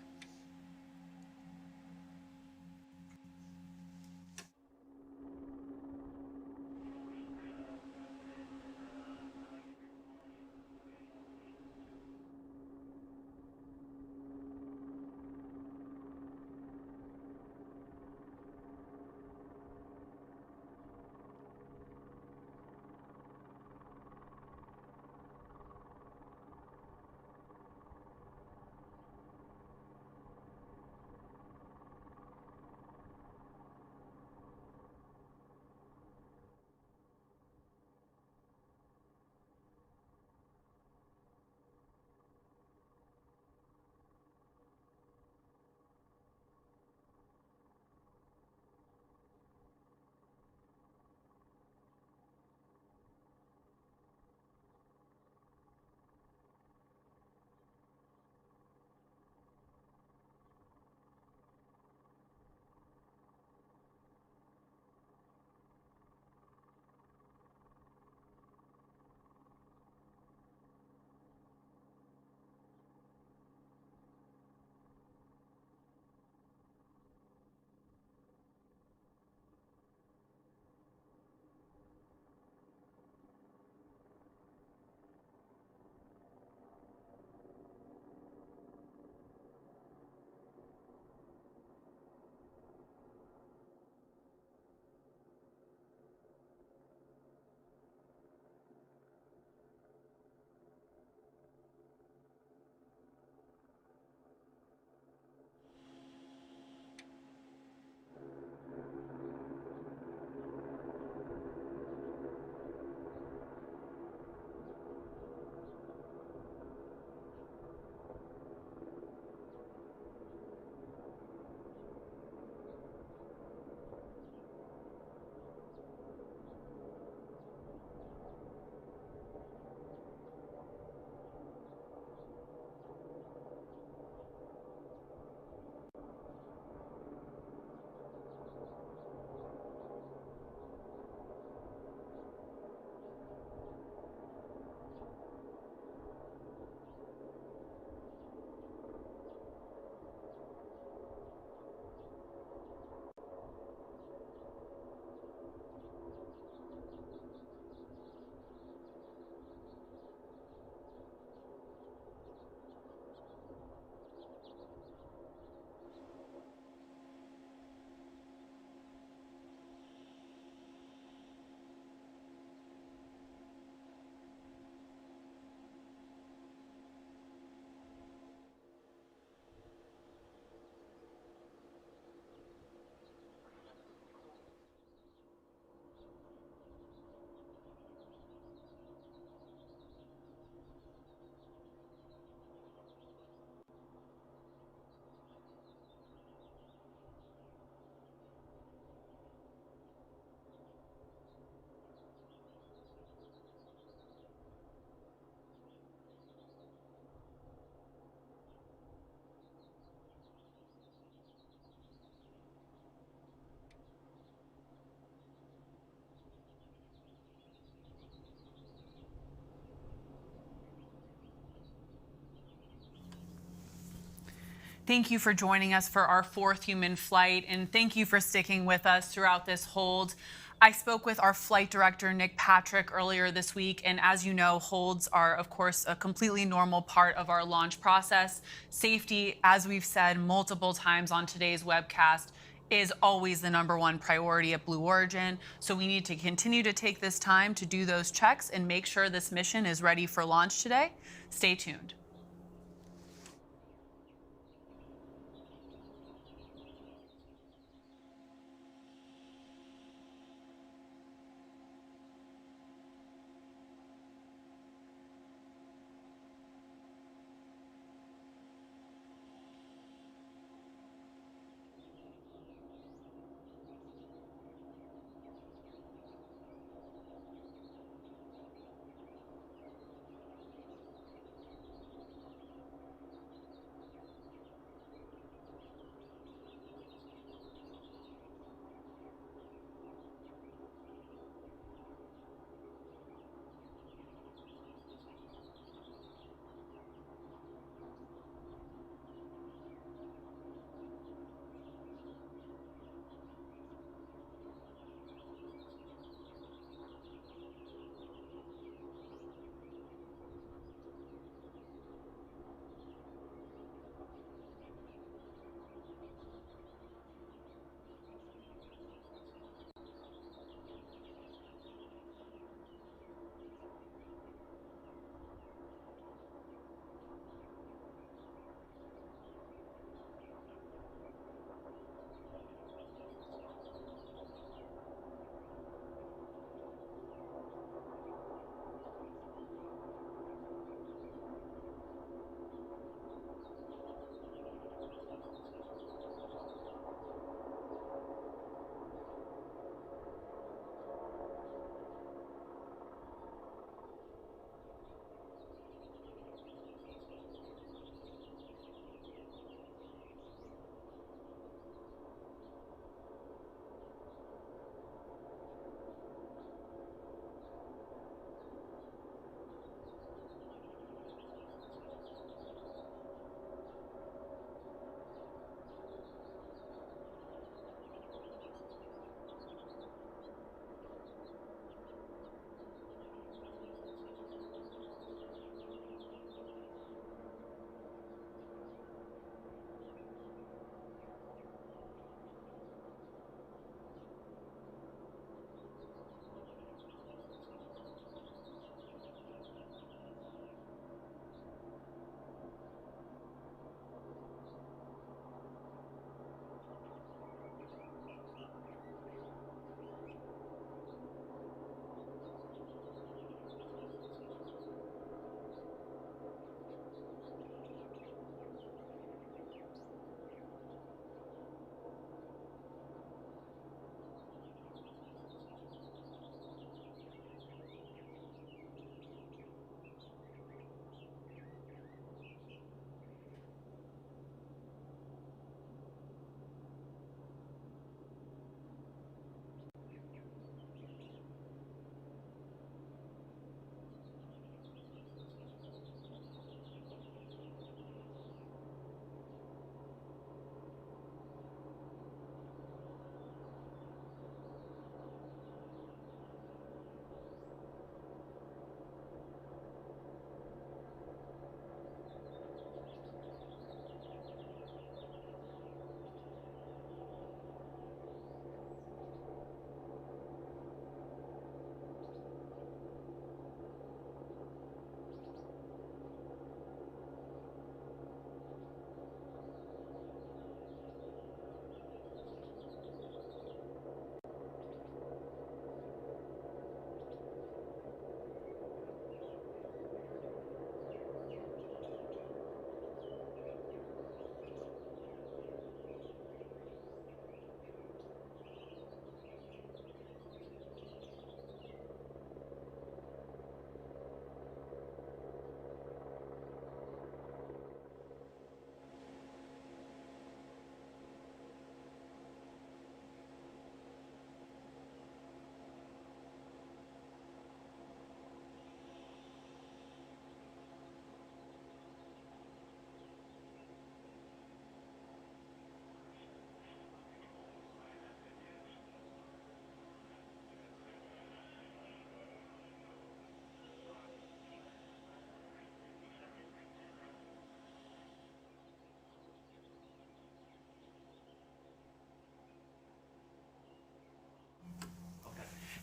Thank you for joining us for our 4th human flight, and thank you for sticking with us throughout this hold. I spoke with our flight director, Nick Patrick, earlier this week, and as you know, holds are, of course, a completely normal part of our launch process. Safety, as we've said multiple times on today's webcast, is always the #1 priority at Blue Origin, so we need to continue to take this time to do those checks and make sure this mission is ready for launch today. Stay tuned.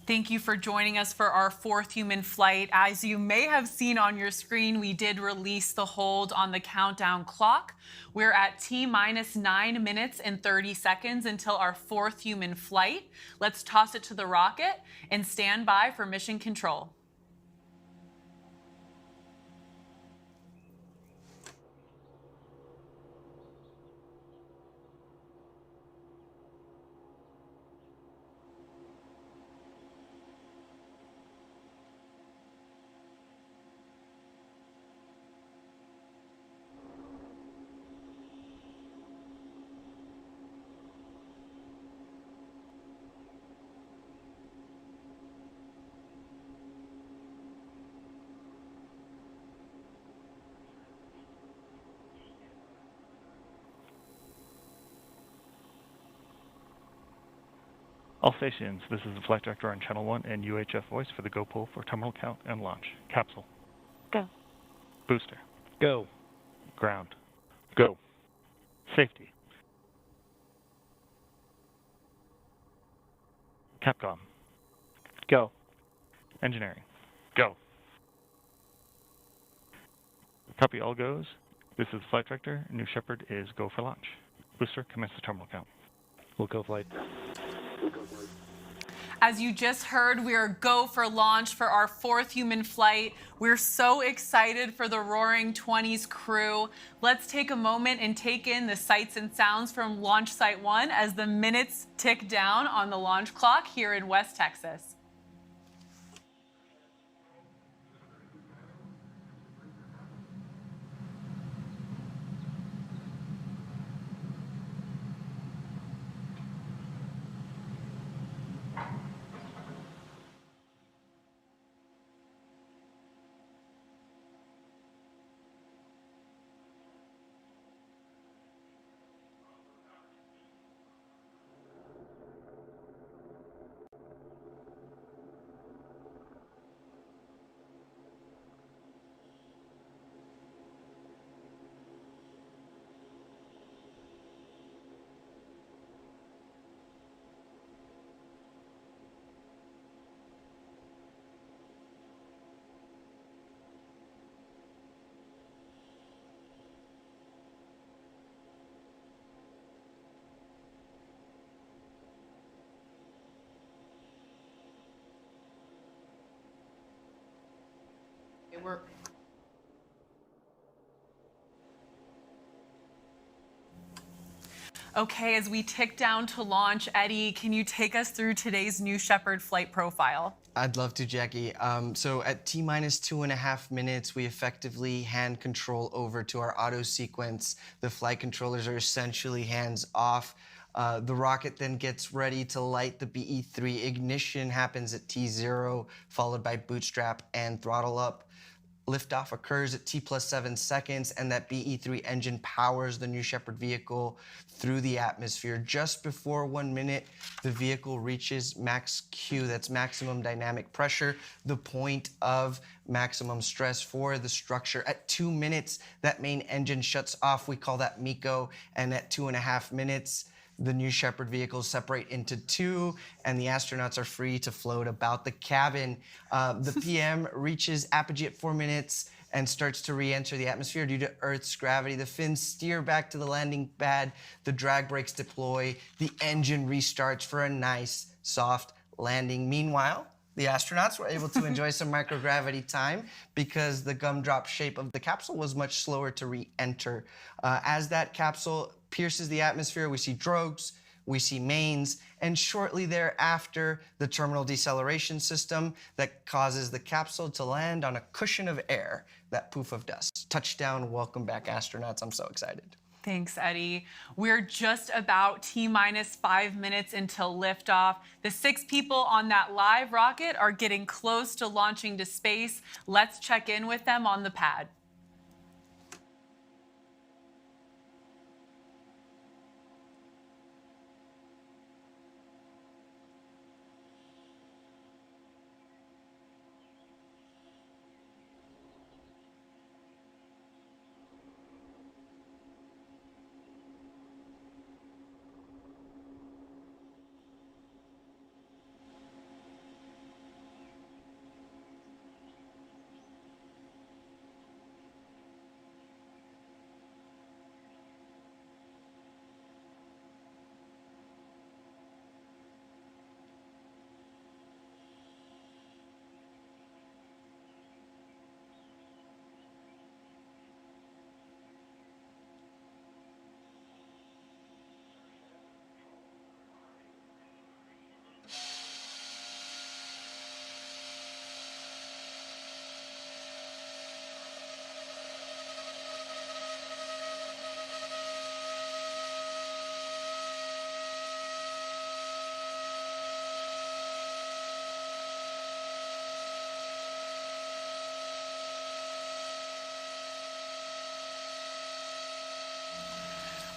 Thank you for joining us for our 4th human flight. As you may have seen on your screen, we did release the hold on the countdown clock. We're at T-minus 9 minutes and 30 seconds until our 4th human flight. Let's toss it to the rocket and stand by for mission control. All stations, this is the flight director on Channel 1 and UHF voice for the go pull for terminal count and launch. Capsule. Go. Booster. Go. Ground. Go. Safety. Capcom. Go. Engineering. Go. Copy, all goes. This is flight director. New Shepard is go for launch. Booster, commence the terminal count. We'll go flight. As you just heard, we are go for launch for our 4th human flight. We're so excited for the Roaring 20s crew. Let's take a moment and take in the sights and sounds from Launch Site 1 as the minutes tick down on the launch clock here in West Texas. Okay, as we tick down to launch, Eddie, can you take us through today's New Shepard flight profile? I'd love to, Jackie. So at T-minus 2.5 minutes, we effectively hand control over to our auto sequence. The flight controllers are essentially hands off. The rocket then gets ready to light the BE-3. Ignition happens at T0, followed by bootstrap and throttle up. Liftoff occurs at T+7 seconds, and that BE-3 engine powers the New Shepard vehicle through the atmosphere. Just before 1 minute, the vehicle reaches max Q, that's maximum dynamic pressure, the point of maximum stress for the structure. At 2 minutes, that main engine shuts off. We call that MECO, and at 2.5 minutes, the New Shepard vehicles separate into two, and the astronauts are free to float about the cabin. The PM reaches apogee at 4 minutes and starts to re-enter the atmosphere due to Earth's gravity. The fins steer back to the landing pad. The drag brakes deploy. The engine restarts for a nice, soft landing. Meanwhile, the astronauts were able to enjoy some microgravity time because the gumdrop shape of the capsule was much slower to re-enter. As that capsule pierces the atmosphere, we see drogues, we see mains, and shortly thereafter, the terminal deceleration system that causes the capsule to land on a cushion of air, that poof of dust. Touchdown, welcome back, astronauts. I'm so excited. Thanks, Eddie. We're just about T-minus 5 minutes until liftoff. The 6 people on that live rocket are getting close to launching to space. Let's check in with them on the pad.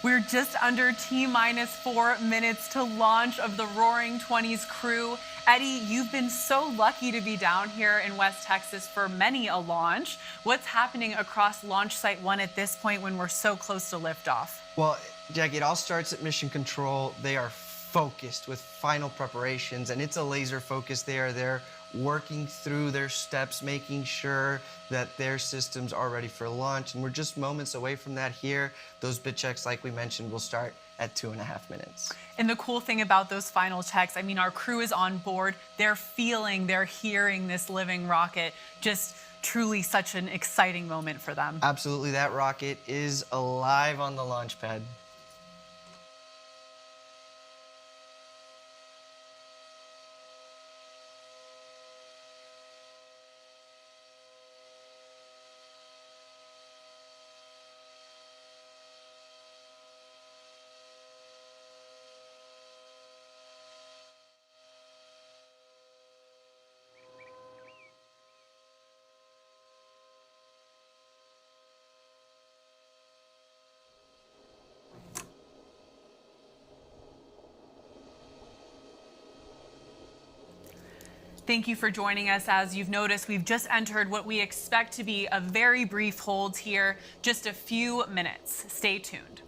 We're just under T-minus 4 minutes to launch of the Roaring 20s crew. Eddie, you've been so lucky to be down here in West Texas for many a launch. What's happening across Launch Site 1 at this point when we're so close to liftoff? Well, Jackie, it all starts at Mission Control. They are focused with final preparations, and it's a laser focus. They are there working through their steps, making sure that their systems are ready for launch. And we're just moments away from that here. Those bit checks, like we mentioned, will start at 2.5 minutes. And the cool thing about those final checks, I mean, our crew is on board. They're feeling, they're hearing this living rocket. Just truly such an exciting moment for them. Absolutely, that rocket is alive on the launch pad. Thank you for joining us. As you've noticed, we've just entered what we expect to be a very brief hold here, just a few minutes. Stay tuned.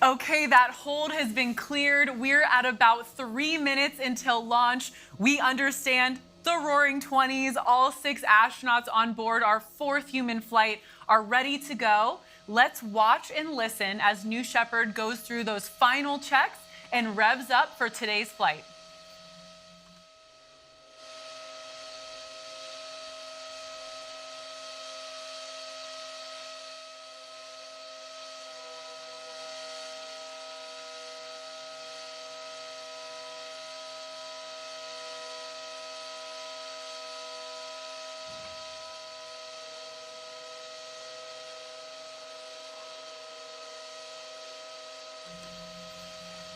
Okay, that hold has been cleared. We're at about 3 minutes until launch. We understand the Roaring 20s, all 6 astronauts on board our 4th human flight are ready to go. Let's watch and listen as New Shepard goes through those final checks and revs up for today's flight.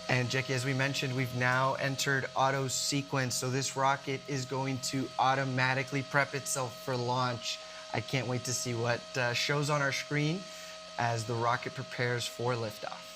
And Jackie, as we mentioned, we've now entered auto sequence, so this rocket is going to automatically prep itself for launch. I can't wait to see what shows on our screen as the rocket prepares for liftoff.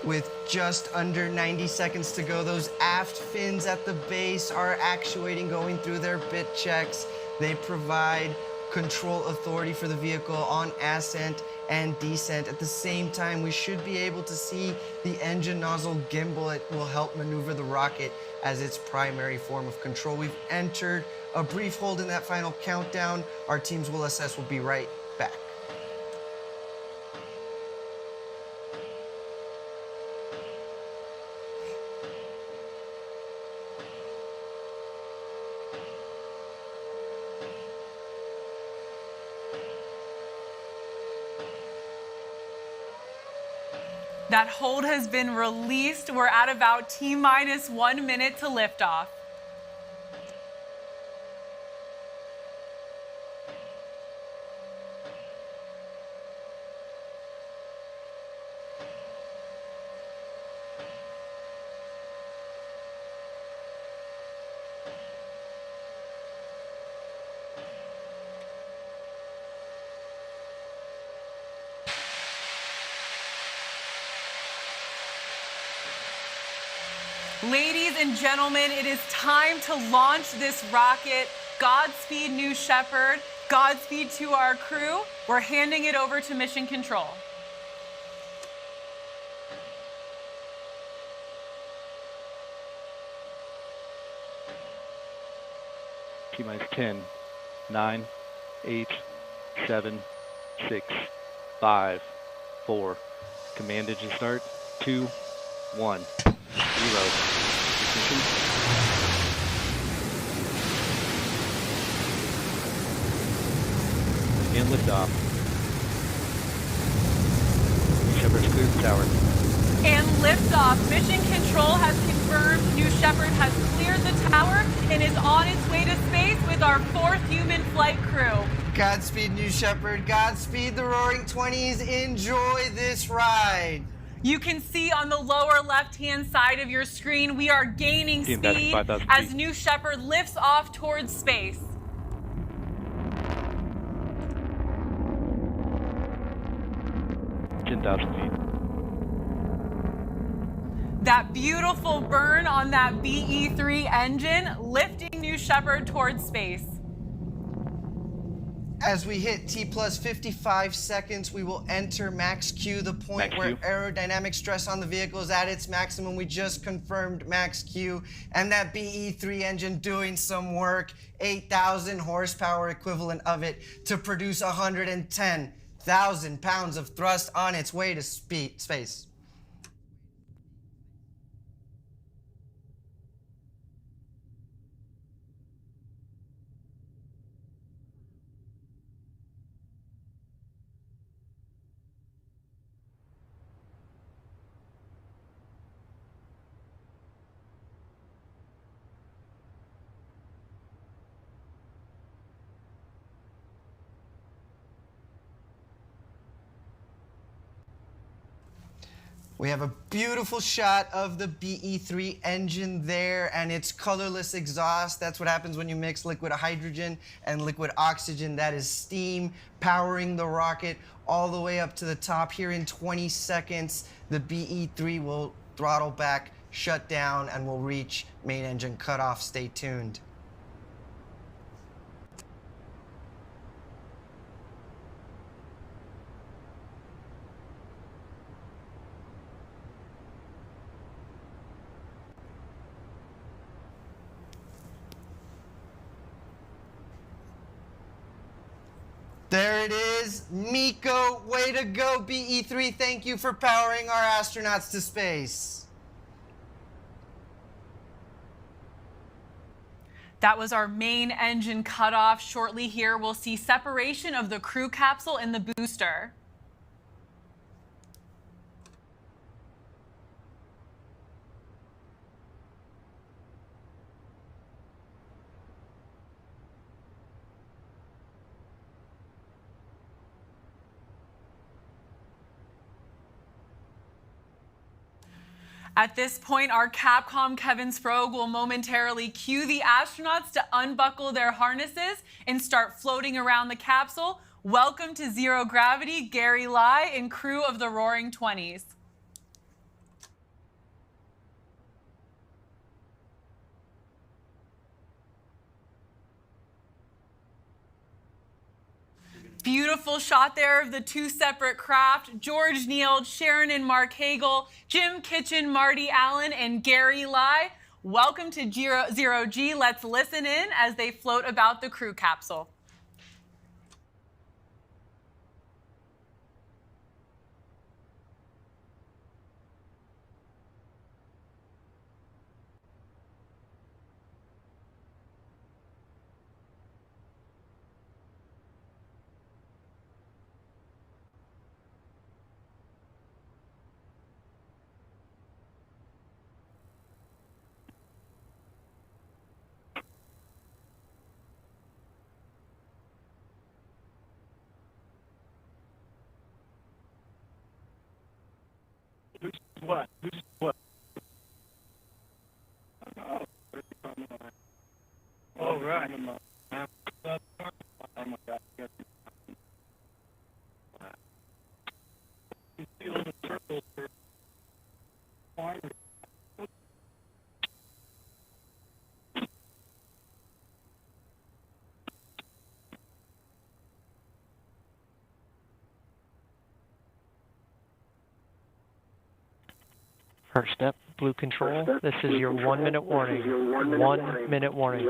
With just under 90 seconds to go, those aft fins at the base are actuating, going through their bit checks. They provide control authority for the vehicle on ascent and descent. At the same time, we should be able to see the engine nozzle gimbal. It will help maneuver the rocket as its primary form of control. We've entered a brief hold in that final countdown. Our teams will assess. We'll be right back. That hold has been released. We're at about T-minus 1 minute to liftoff. Ladies and gentlemen, it is time to launch this rocket. Godspeed, New Shepard. Godspeed to our crew. We're handing it over to Mission Control. T-minus 10, 9, 8, 7, 6, 5, 4. Command engine start. 2, 1, 0. Ignition. And liftoff. Shepard's cleared the tower. And liftoff. Mission Control has confirmed New Shepard has cleared the tower and is on its way to space with our 4th human flight crew. Godspeed, New Shepard. Godspeed, the Roaring 20s. Enjoy this ride. You can see on the lower left-hand side of your screen, we are gaining speed as New Shepard lifts off towards space. feet. That beautiful burn on that BE-3 engine, lifting New Shepard towards space. As we hit T plus 55 seconds, we will enter max Q, the point where aerodynamic stress on the vehicle is at its maximum. We just confirmed max Q, and that BE-3 engine doing some work, 8,000 horsepower equivalent of it, to produce 110,000 pounds of thrust on its way to space. We have a beautiful shot of the BE-3 engine there and its colorless exhaust. That's what happens when you mix liquid hydrogen and liquid oxygen. That is steam powering the rocket all the way up to the top. Here in 20 seconds, the BE-3 will throttle back, shut down, and will reach main engine cutoff. Stay tuned. There it is, MECO, way to go, BE-3. Thank you for powering our astronauts to space. That was our main engine cutoff. Shortly here, we'll see separation of the crew capsule and the booster. At this point, our Capcom Kevin Sprague will momentarily cue the astronauts to unbuckle their harnesses and start floating around the capsule. Welcome to Zero Gravity, Gary Lai and crew of the Roaring 20s. Beautiful shot there of the two separate craft, George Nield, Sharon and Marc Hagle, Jim Kitchen, Marty Allen, and Gary Lai. Welcome to Zero G. Let's listen in as they float about the crew capsule. What? What? All right. First step, blue control. This is your 1 minute warning. 1 minute warning.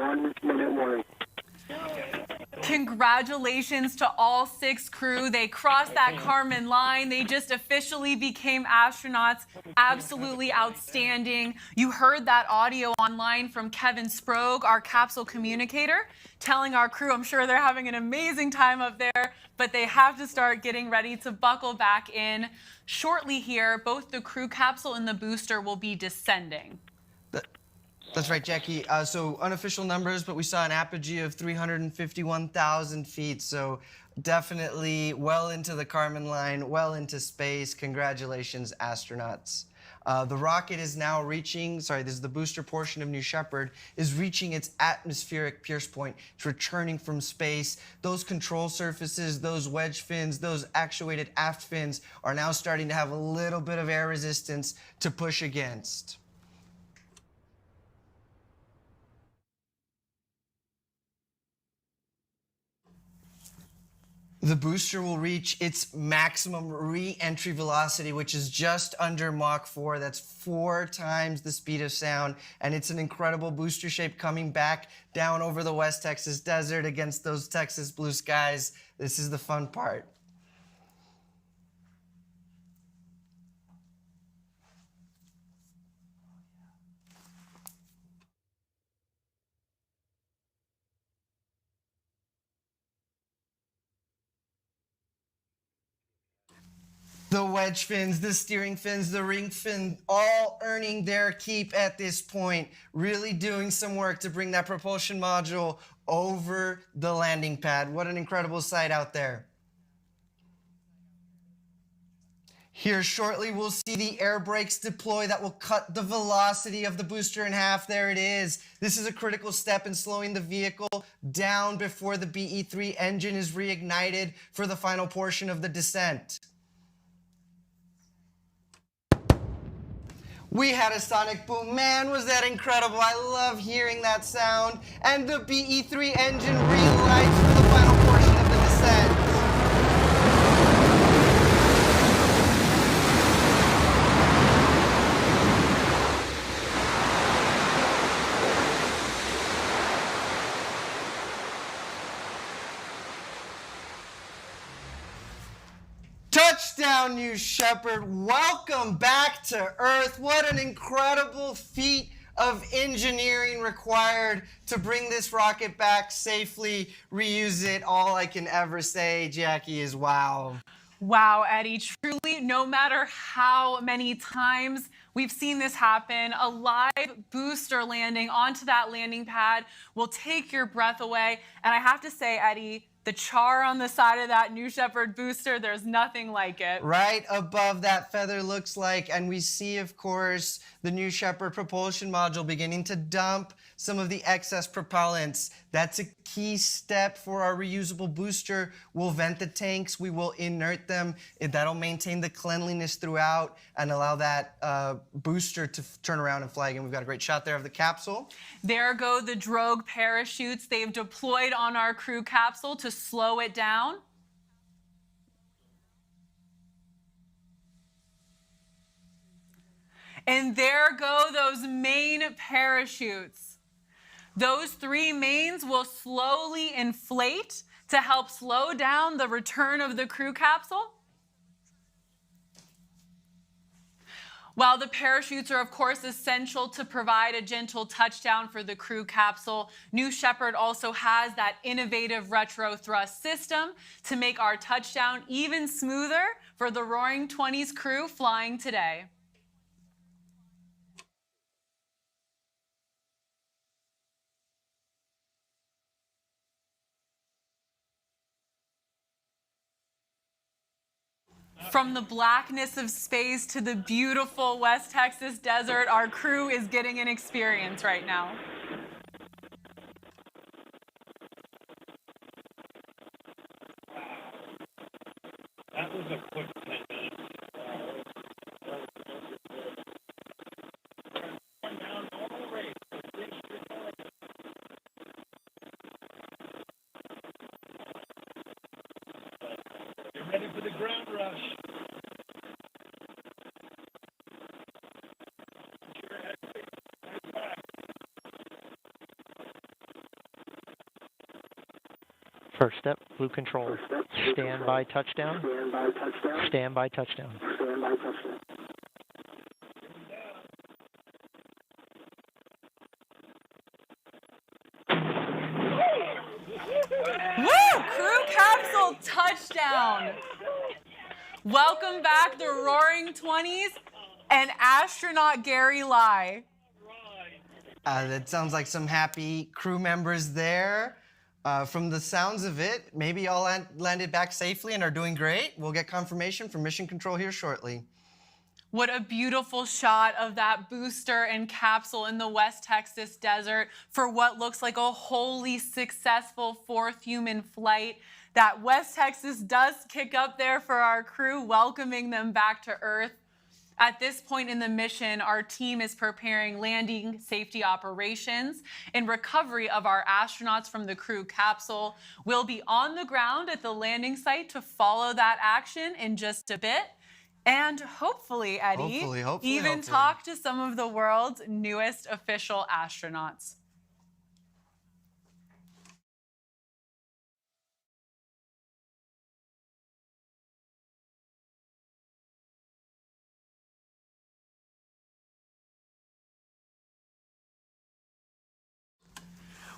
Congratulations to all 6 crew. They crossed that Kármán line. They just officially became astronauts. Absolutely outstanding. You heard that audio online from Kevin Sprague, our capsule communicator, telling our crew, I'm sure they're having an amazing time up there, but they have to start getting ready to buckle back in. Shortly here, both the crew capsule and the booster will be descending. That's right, Jackie. So unofficial numbers, but we saw an apogee of 351,000 feet. So definitely well into the Kármán line, well into space. Congratulations, astronauts. The rocket is now reaching, this is the booster portion of New Shepard, is reaching its atmospheric pierce point. It's returning from space. Those control surfaces, those wedge fins, those actuated aft fins are now starting to have a little bit of air resistance to push against. The booster will reach its maximum re-entry velocity, which is just under Mach 4. That's 4 times the speed of sound. And it's an incredible booster shape coming back down over the West Texas desert against those Texas blue skies. This is the fun part. The wedge fins, the steering fins, the ring fin, all earning their keep at this point. Really doing some work to bring that propulsion module over the landing pad. What an incredible sight out there. Here shortly, we'll see the air brakes deploy that will cut the velocity of the booster in half. There it is. This is a critical step in slowing the vehicle down before the BE-3 engine is reignited for the final portion of the descent. We had a sonic boom. Man, was that incredible. I love hearing that sound. And the BE-3 engine relights for the final portion of the descent. Touchdown, New Shepard. Welcome back to Earth. What an incredible feat of engineering required to bring this rocket back safely, reuse it. All I can ever say, Jackie, is wow. Wow, Eddie, truly, no matter how many times we've seen this happen, a live booster landing onto that landing pad will take your breath away. And I have to say, Eddie, the char on the side of that New Shepard booster, there's nothing like it. Right above that feather looks like, and we see, of course, the New Shepard propulsion module beginning to dump some of the excess propellants. That's a key step for our reusable booster. We'll vent the tanks, we will inert them. That'll maintain the cleanliness throughout and allow that booster to turn around and fly again. We've got a great shot there of the capsule. There go the drogue parachutes they've deployed on our crew capsule to slow it down. And there go those main parachutes. Those 3 mains will slowly inflate to help slow down the return of the crew capsule. While the parachutes are, of course, essential to provide a gentle touchdown for the crew capsule, New Shepard also has that innovative retro thrust system to make our touchdown even smoother for the Roaring 20s crew flying today. From the blackness of space to the beautiful West Texas desert, our crew is getting an experience right now. That was a quick 10 minutes. Get ready for the ground rush. First step, blue control. Stand by touchdown. Stand by touchdown. Woo! Crew capsule touchdown. Welcome back, the Roaring 20s and astronaut Gary Lai. That sounds like some happy crew members there. From the sounds of it, maybe all landed back safely and are doing great. We'll get confirmation from Mission Control here shortly. What a beautiful shot of that booster and capsule in the West Texas desert for what looks like a wholly successful fourth human flight. That West Texas does kick up there for our crew, welcoming them back to Earth. At this point in the mission, our team is preparing landing safety operations and recovery of our astronauts from the crew capsule. We'll be on the ground at the landing site to follow that action in just a bit. And hopefully, Eddie, hopefully. talk to some of the world's newest official astronauts.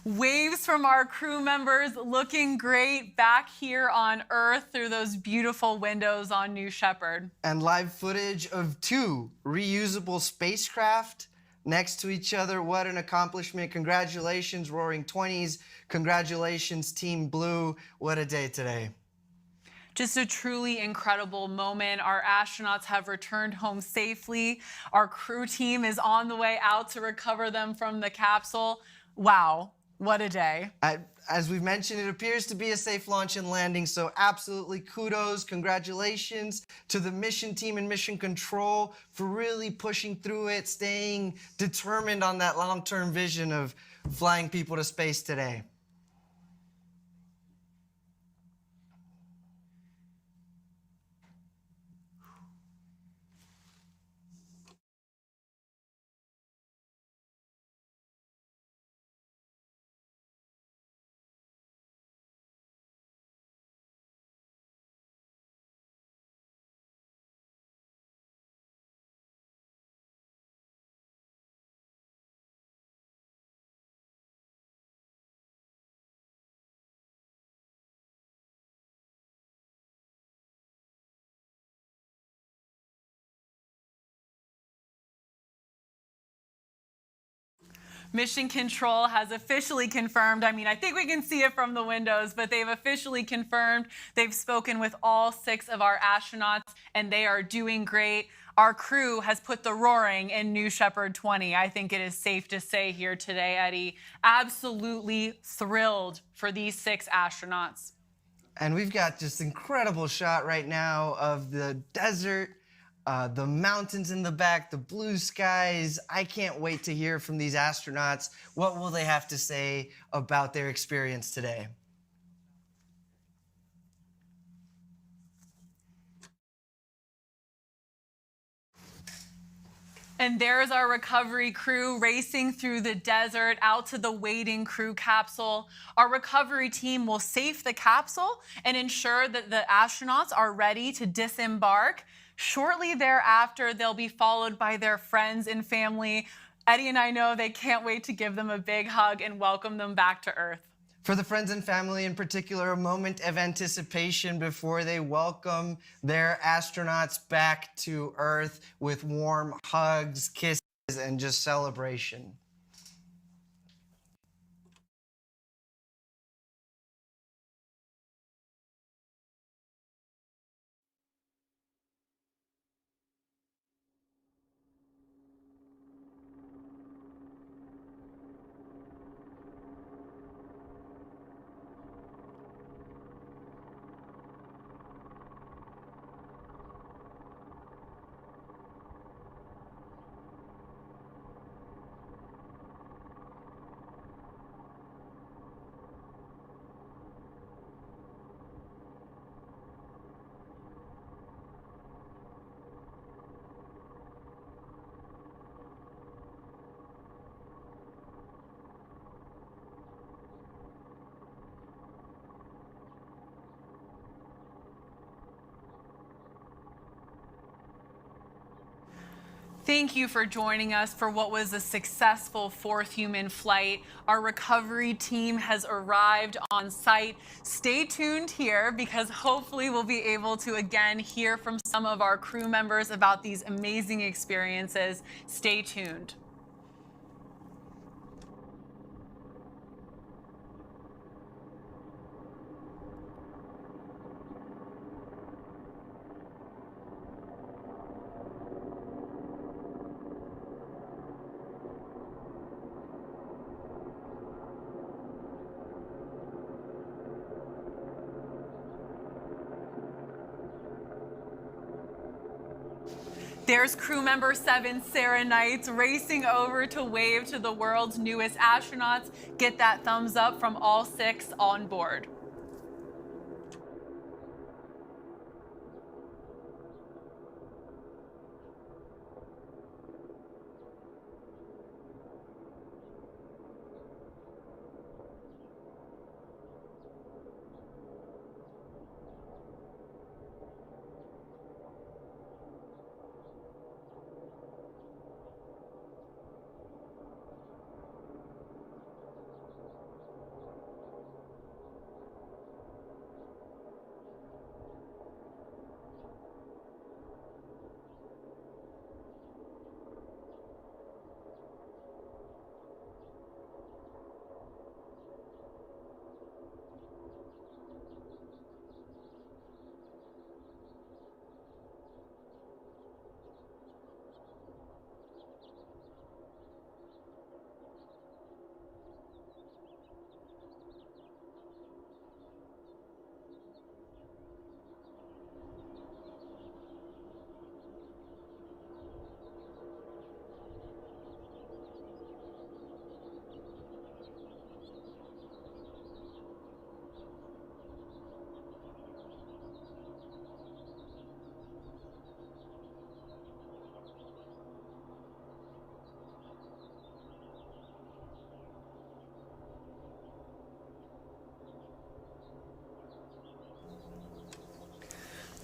Waves from our crew members looking great back here on Earth through those beautiful windows on New Shepard. And live footage of 2 reusable spacecraft next to each other. What an accomplishment. Congratulations, Roaring 20s. Congratulations, Team Blue. What a day today. Just a truly incredible moment. Our astronauts have returned home safely. Our crew team is on the way out to recover them from the capsule. Wow. What a day. As we've mentioned, it appears to be a safe launch and landing, so absolutely kudos, congratulations to the mission team and Mission Control for really pushing through it, staying determined on that long-term vision of flying people to space today. Mission Control has officially confirmed, I think we can see it from the windows, but they've officially confirmed they've spoken with all 6 of our astronauts and they are doing great. Our crew has put the roaring in New Shepard 20. I think it is safe to say here today, Eddie, absolutely thrilled for these 6 astronauts. And we've got just incredible shot right now of the desert, the mountains in the back, the blue skies. I can't wait to hear from these astronauts. What will they have to say about their experience today? And there's our recovery crew racing through the desert out to the waiting crew capsule. Our recovery team will safe the capsule and ensure that the astronauts are ready to disembark. Shortly thereafter, they'll be followed by their friends and family. Eddie and I know they can't wait to give them a big hug and welcome them back to Earth. For the friends and family in particular, a moment of anticipation before they welcome their astronauts back to Earth with warm hugs, kisses, and just celebration. Thank you for joining us for what was a successful fourth human flight. Our recovery team has arrived on site. Stay tuned here because hopefully we'll be able to again hear from some of our crew members about these amazing experiences. Stay tuned. There's crew member 7, Sarah Knights, racing over to wave to the world's newest astronauts. Get that thumbs up from all 6 on board.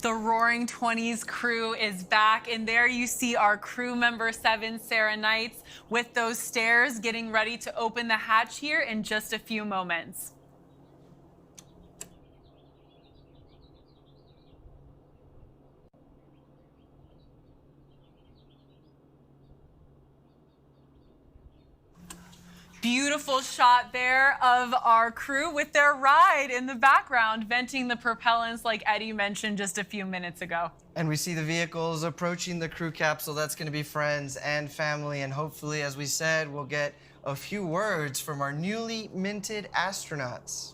The Roaring 20s crew is back, and there you see our crew member 7, Sarah Knights, with those stairs getting ready to open the hatch here in just a few moments. Beautiful shot there of our crew with their ride in the background, venting the propellants like Eddie mentioned just a few minutes ago. And we see the vehicles approaching the crew capsule. That's going to be friends and family. And hopefully, as we said, we'll get a few words from our newly minted astronauts.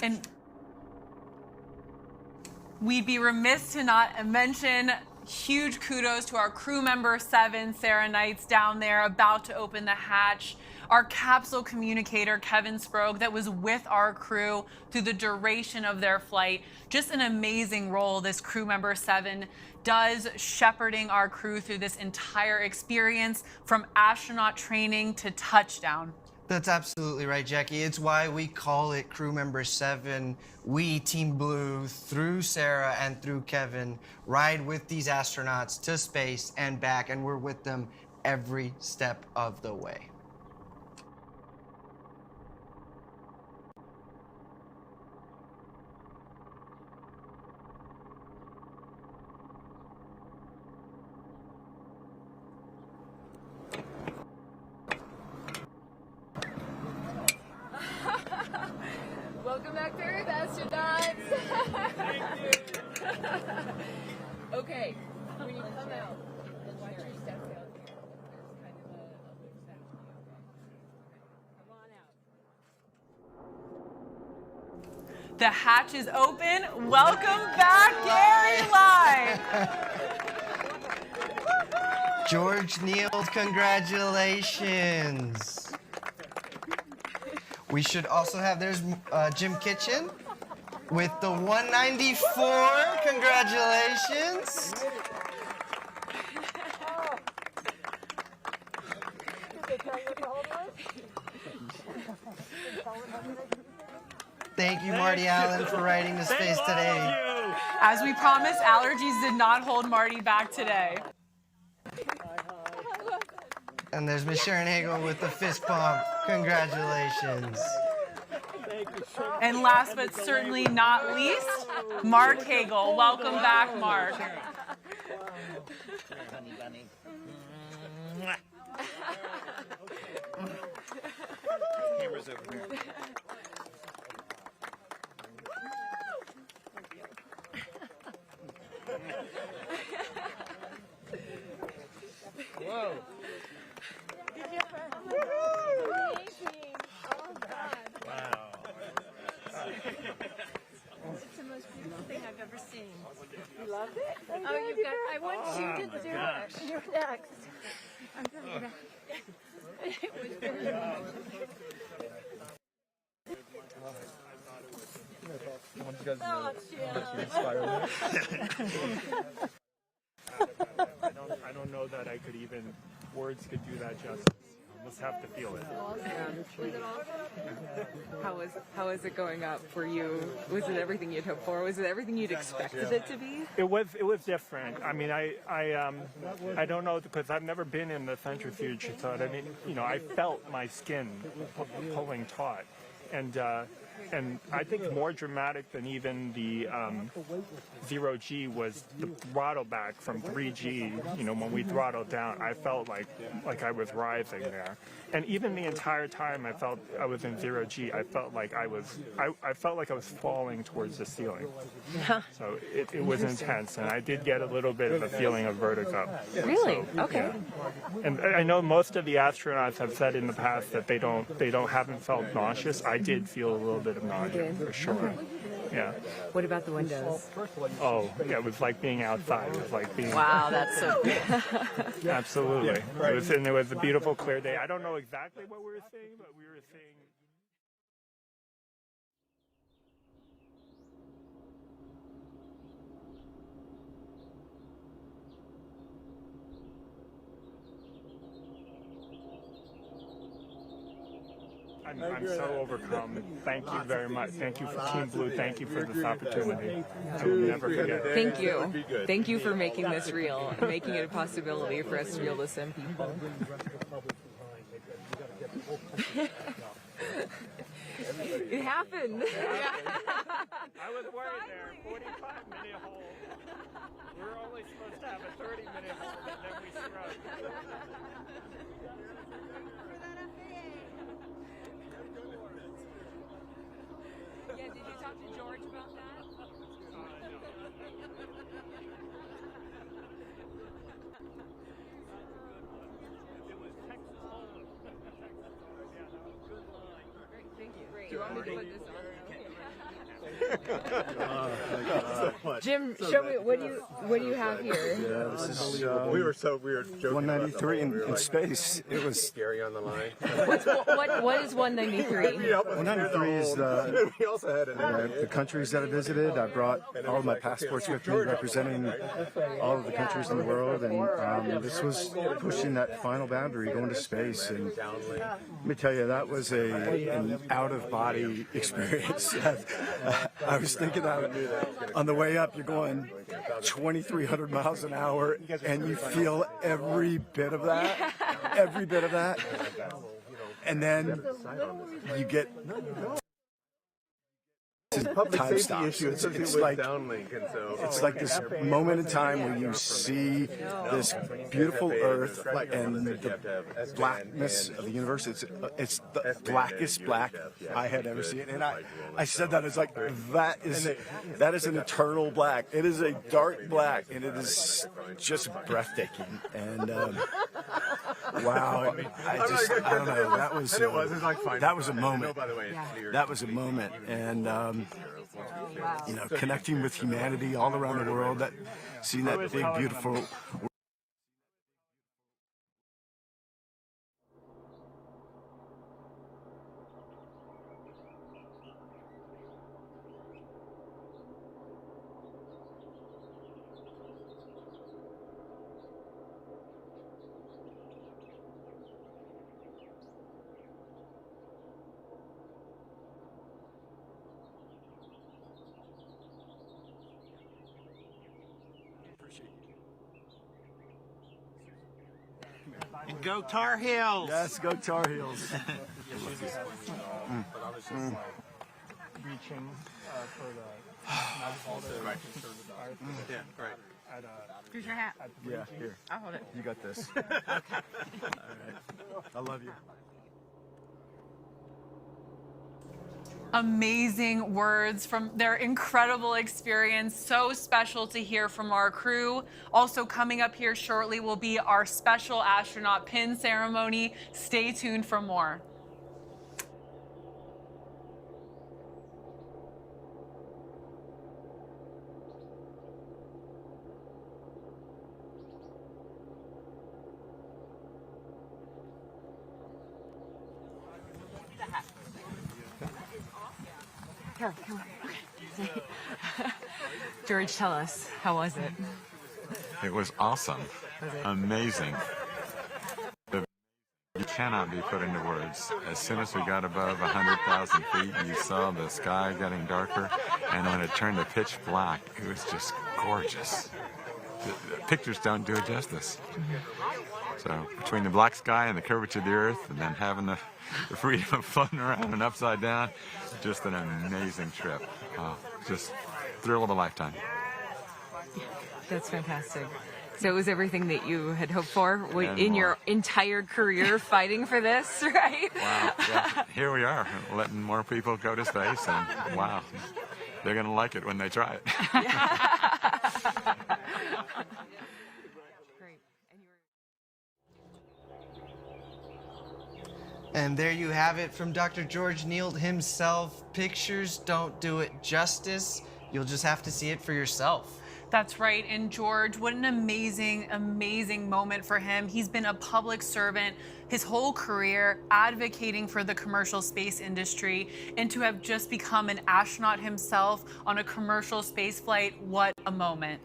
And we'd be remiss to not mention huge kudos to our crew member 7, Sarah Knights, down there about to open the hatch. Our capsule communicator, Kevin Sprague, that was with our crew through the duration of their flight. Just an amazing role this crew member 7 does, shepherding our crew through this entire experience from astronaut training to touchdown. That's absolutely right, Jackie. It's why we call it Crew Member 7. We, Team Blue, through Sarah and through Kevin, ride with these astronauts to space and back, and we're with them every step of the way. Welcome back to Earth, astronauts! Okay, when you come out, watch your steps out here. There's kind of a loop section. Come on out. The hatch is open. Welcome back, Gary Live. George Nield, congratulations. We should also have, there's Jim Kitchen with the 194. Congratulations. Thank you, Marty Allen, for riding to space today. As we promised, allergies did not hold Marty back today. And there's Miss Sharon Hagle with the fist pump. Congratulations. And last but certainly not least, Marc Hagle. Welcome back, Marc. Camera's over here. Whoa. Wow. It's the most beautiful thing I've ever seen. You loved it? Oh, you've got, I want you to do it. You're next. I'm going back. It was very I don't know that I could even, words could do that justice. Let's have to feel it. How was it going up for you? Was it everything you'd hoped for? Was it everything you'd expected it to be? It was different. I mean, I don't know, because I've never been in the centrifuge, so I mean, you know, I felt my skin pulling taut, and I think more dramatic than even the 0G was the throttle back from 3G. You know, when we throttled down, I felt like I was rising there. And even the entire time I felt I was in 0G, I felt like I was falling towards the ceiling. So it was intense, and I did get a little bit of a feeling of vertigo. Really? So, okay. Yeah. And I know most of the astronauts have said in the past that they haven't felt nauseous. I did feel a little bit of nausea for sure. Yeah. What about the windows? Oh, yeah, it was like being outside. It was like being... Wow, that's so good. Absolutely. It was a beautiful, clear day. I don't know exactly what we were seeing, but we were seeing... I'm so overcome. Thank you very much. Thank you for Team Blue. Thank you for this opportunity. I will never forget it. Thank you. Thank you for making this real, and making it a possibility for us to be able to send people. It happened. I was worried there. 45-minute hold. We were only supposed to have a 30-minute hold, and then we scrubbed. Yeah, did you talk to George about that? It was Texas Hold'em. Yeah, that was a good line. Thank you. Do you want me to put this on? Jim, show me what do you have here? Yeah, this is we were joking 193 in space. It was scary on the line. What is 193? 193 is the countries that I visited. I brought all of my passports with me, representing all of the countries in the world, and this was pushing that final boundary, going to space. And let me tell you, that was an out-of-body experience. I was thinking that on the way up, you're going 2,300 miles an hour, and you feel every bit of that, and then you get time stops. It's like this moment in time where you see this beautiful Earth and the blackness of the universe. It's the blackest black I had ever seen, and I said that it's like that is an eternal black. It is a dark black, and it is just breathtaking. And wow, I don't know. That was a moment. That was a moment, and. You know, connecting with humanity all around the world, seeing that big, beautiful. Go Tar Heels! Yes, go Tar Heels. Reaching for the right. Yeah, right. Here's your hat. Yeah, here. I'll hold it. You got this. Okay. All right. I love you. Amazing words from their incredible experience. So special to hear from our crew. Also coming up here shortly will be our special astronaut pin ceremony. Stay tuned for more. Come on. Okay. George, tell us, how was it? It was awesome. Was it? Amazing. You cannot be put into words. As soon as we got above 100,000 feet, you saw the sky getting darker, and when it turned to pitch black, it was just gorgeous. The pictures don't do it justice. So between the black sky and the curvature of the Earth, and then having the freedom of floating around and upside down, just an amazing trip. Just thrill of a lifetime. That's fantastic. So it was everything that you had hoped for And in more. your entire career fighting for this, right? Wow. Yeah. Here we are, letting more people go to space, and wow, they're going to like it when they try it. And there you have it from Dr. George Nield himself. Pictures don't do it justice. You'll just have to see it for yourself. That's right. And George, what an amazing, amazing moment for him. He's been a public servant his whole career, advocating for the commercial space industry, and to have just become an astronaut himself on a commercial space flight, what a moment.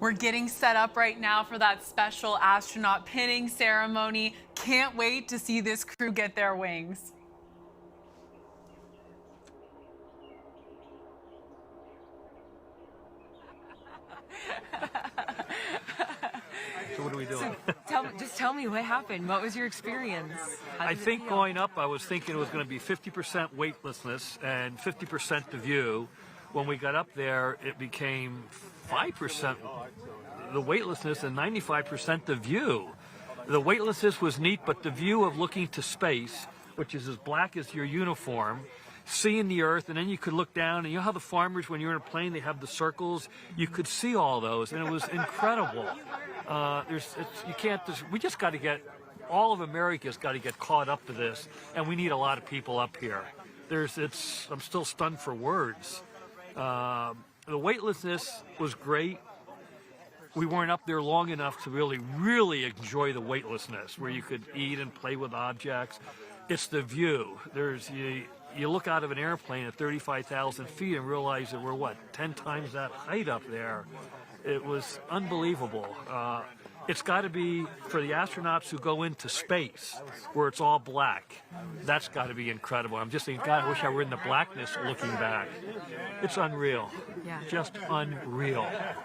We're getting set up right now for that special astronaut pinning ceremony. Can't wait to see this crew get their wings. So what are we doing? So tell me what happened. What was your experience? I think going up, I was thinking it was going to be 50% weightlessness and 50% the view. When we got up there, it became 5% the weightlessness and 95% the view. The weightlessness was neat, but the view of looking to space, which is as black as your uniform, seeing the Earth, and then you could look down, and you know how the farmers, when you're in a plane, they have the circles? You could see all those, and it was incredible. We just got to get, all of America's got to get caught up to this, and we need a lot of people up here. I'm still stunned for words. The weightlessness was great. We weren't up there long enough to really enjoy the weightlessness, where you could eat and play with objects. It's the view. You look out of an airplane at 35,000 feet and realize that we're, 10 times that height up there. It was unbelievable. It's got to be for the astronauts who go into space, where it's all black. That's got to be incredible. I'm just thinking, God, I wish I were in the blackness looking back. It's unreal. Yeah. Just unreal. Yeah.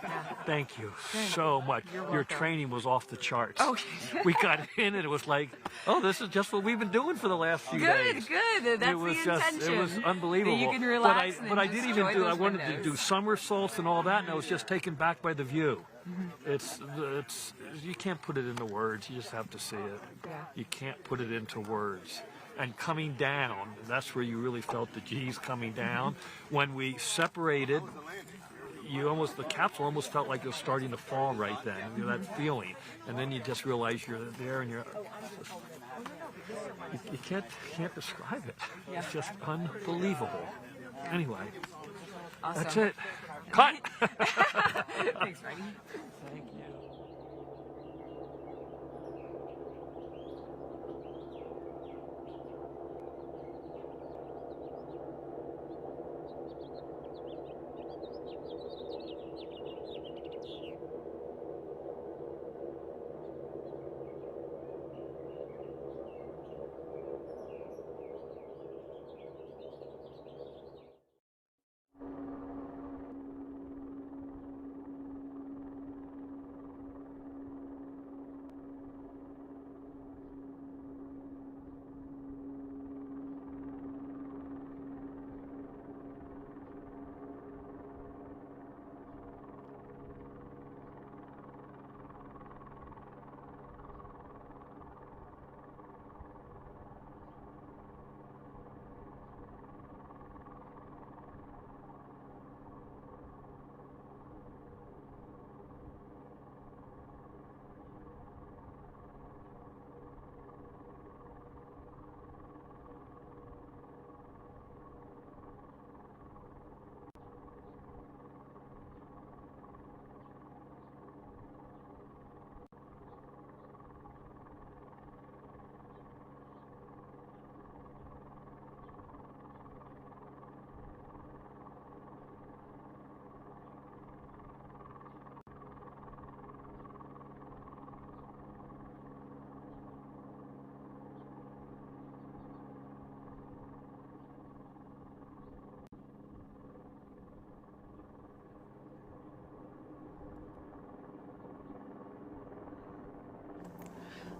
Thank you so much. Your training was off the charts. Oh. We got in and it was like, oh, this is just what we've been doing for the last few days. Good. That's the intention. It was unbelievable. You can relax but I did even I wanted to do somersaults and all that, and I was just taken back by the view. You can't put it into words. You just have to see it. Yeah. You can't put it into words. And coming down, that's where you really felt the G's coming down. When we separated, the capsule almost felt like it was starting to fall right then. You know, that feeling. And then you just realize you're there and you can't describe it. Yeah. It's just unbelievable. Anyway, Awesome. That's it. Cut! Thanks, Marty. Thank you.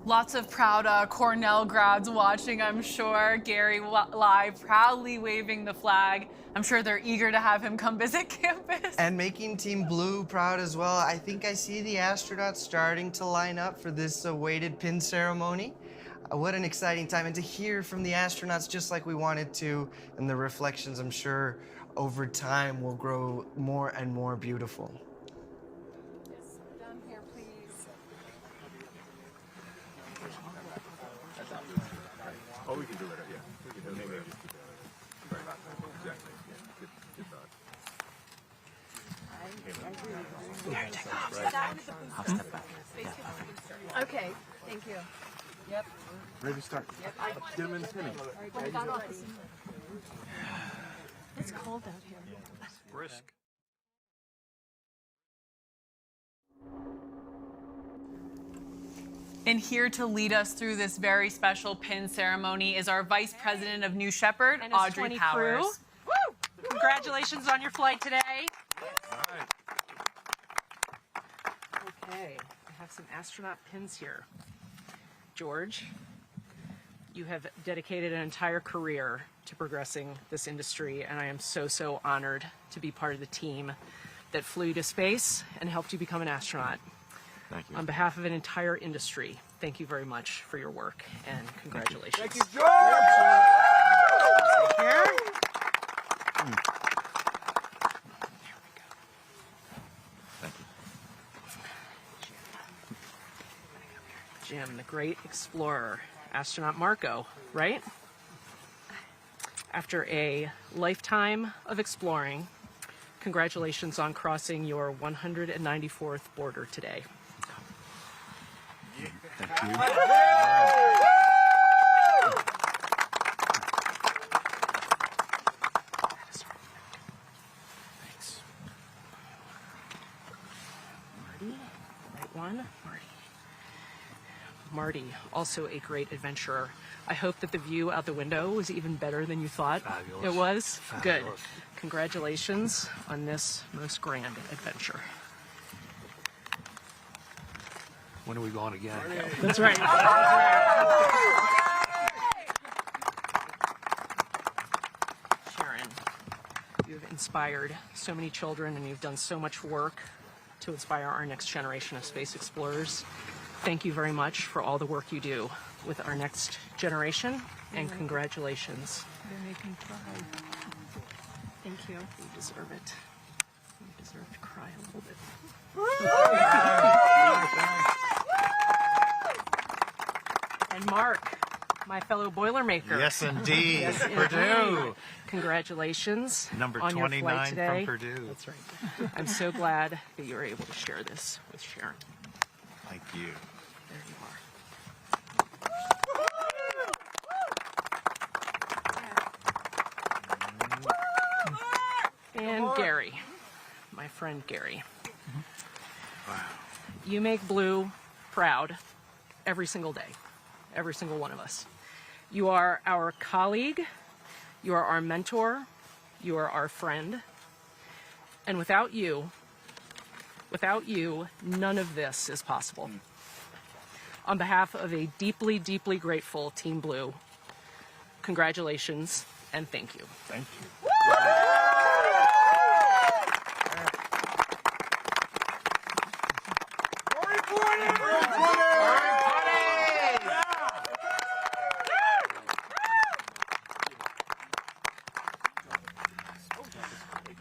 Lots of proud Cornell grads watching, I'm sure. Gary live, proudly waving the flag. I'm sure they're eager to have him come visit campus. And making Team Blue proud as well. I think I see the astronauts starting to line up for this awaited pin ceremony. What an exciting time. And to hear from the astronauts just like we wanted to, and the reflections, I'm sure, over time will grow more and more beautiful. Down here, please. Oh, we can do it, yeah. We can do it. Maybe right. Exactly. Yeah. Good thought. Yeah, take off. I'll step back. Yeah. Okay, thank you. Yep. Ready to start. Yep. Get them in the pinning. It's cold out here. Brisk. And here to lead us through this very special pin ceremony is our Vice President of New Shepard, Audrey NS-20 Powers. crew. Woo! Congratulations on your flight today. Okay, I have some astronaut pins here. George, you have dedicated an entire career to progressing this industry, and I am so, so honored to be part of the team that flew you to space and helped you become an astronaut. Thank you. On behalf of an entire industry, thank you very much for your work, and congratulations. Thank you, George! Here. Jim, the great explorer, astronaut Marco, right? After a lifetime of exploring, congratulations on crossing your 194th border today. Thank you. Thanks. Marty, right one, Marty. Marty, also a great adventurer. I hope that the view out the window was even better than you thought. Fabulous. It was? Fabulous. Good. Congratulations on this most grand adventure. When are we going again? That's right. Sharon, you've inspired so many children and you've done so much work to inspire our next generation of space explorers. Thank you very much for all the work you do with our next generation, and congratulations. They're making cry. Thank you. You deserve it. You deserve to cry a little bit. And Mark, my fellow Boilermaker. Yes, indeed. Yes, Purdue. indeed. Congratulations Number on your 29 flight today. from Purdue. That's right. I'm so glad that you were able to share this with Sharon. Thank you. There you are. And Gary, my friend Gary. Wow. You make Blue proud every single day, every single one of us. You are our colleague, you are our mentor, you are our friend. And without you, none of this is possible. On behalf of a deeply, deeply grateful Team Blue, congratulations and thank you. Thank you.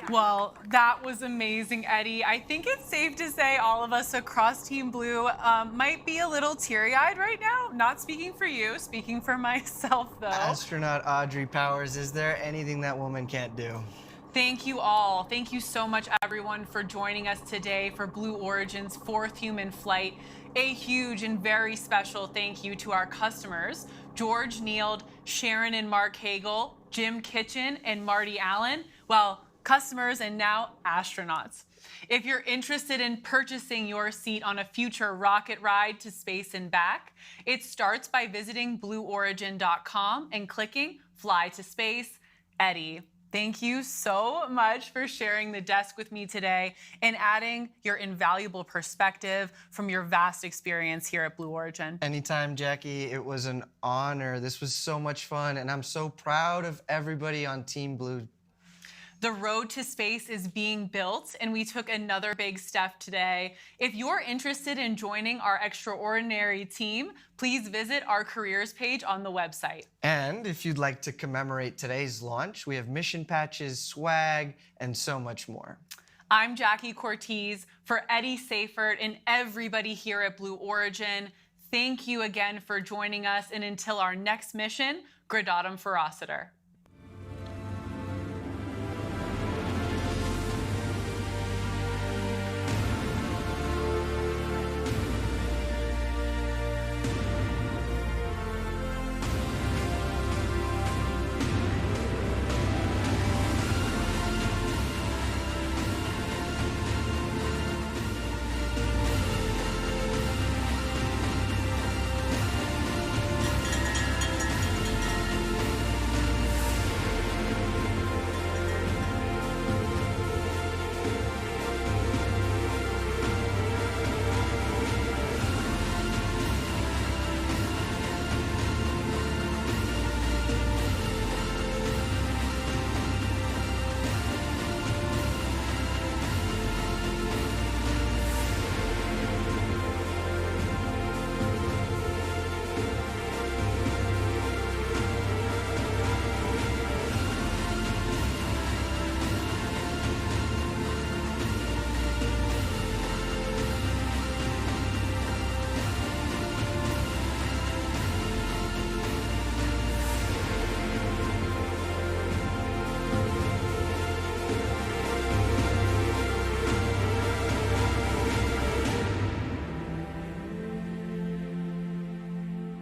Well, that was amazing, Eddie. I think it's safe to say all of us across Team Blue might be a little teary-eyed right now. Not speaking for you, speaking for myself, though. Astronaut Audrey Powers, is there anything that woman can't do? Thank you all. Thank you so much, everyone, for joining us today for Blue Origin's 4th human flight. A huge and very special thank you to our customers, George, Nield, Sharon and Marc Hagle, Jim Kitchen, and Marty Allen. Well, customers and now astronauts. If you're interested in purchasing your seat on a future rocket ride to space and back, it starts by visiting blueorigin.com and clicking Fly to Space. Eddie, thank you so much for sharing the desk with me today and adding your invaluable perspective from your vast experience here at Blue Origin. Anytime, Jackie. It was an honor. This was so much fun, and I'm so proud of everybody on Team Blue. The road to space is being built, and we took another big step today. If you're interested in joining our extraordinary team, please visit our careers page on the website. And if you'd like to commemorate today's launch, we have mission patches, swag, and so much more. I'm Jackie Cortez. For Eddie Seyfert and everybody here at Blue Origin, thank you again for joining us, and until our next mission, Gradatum Ferociter.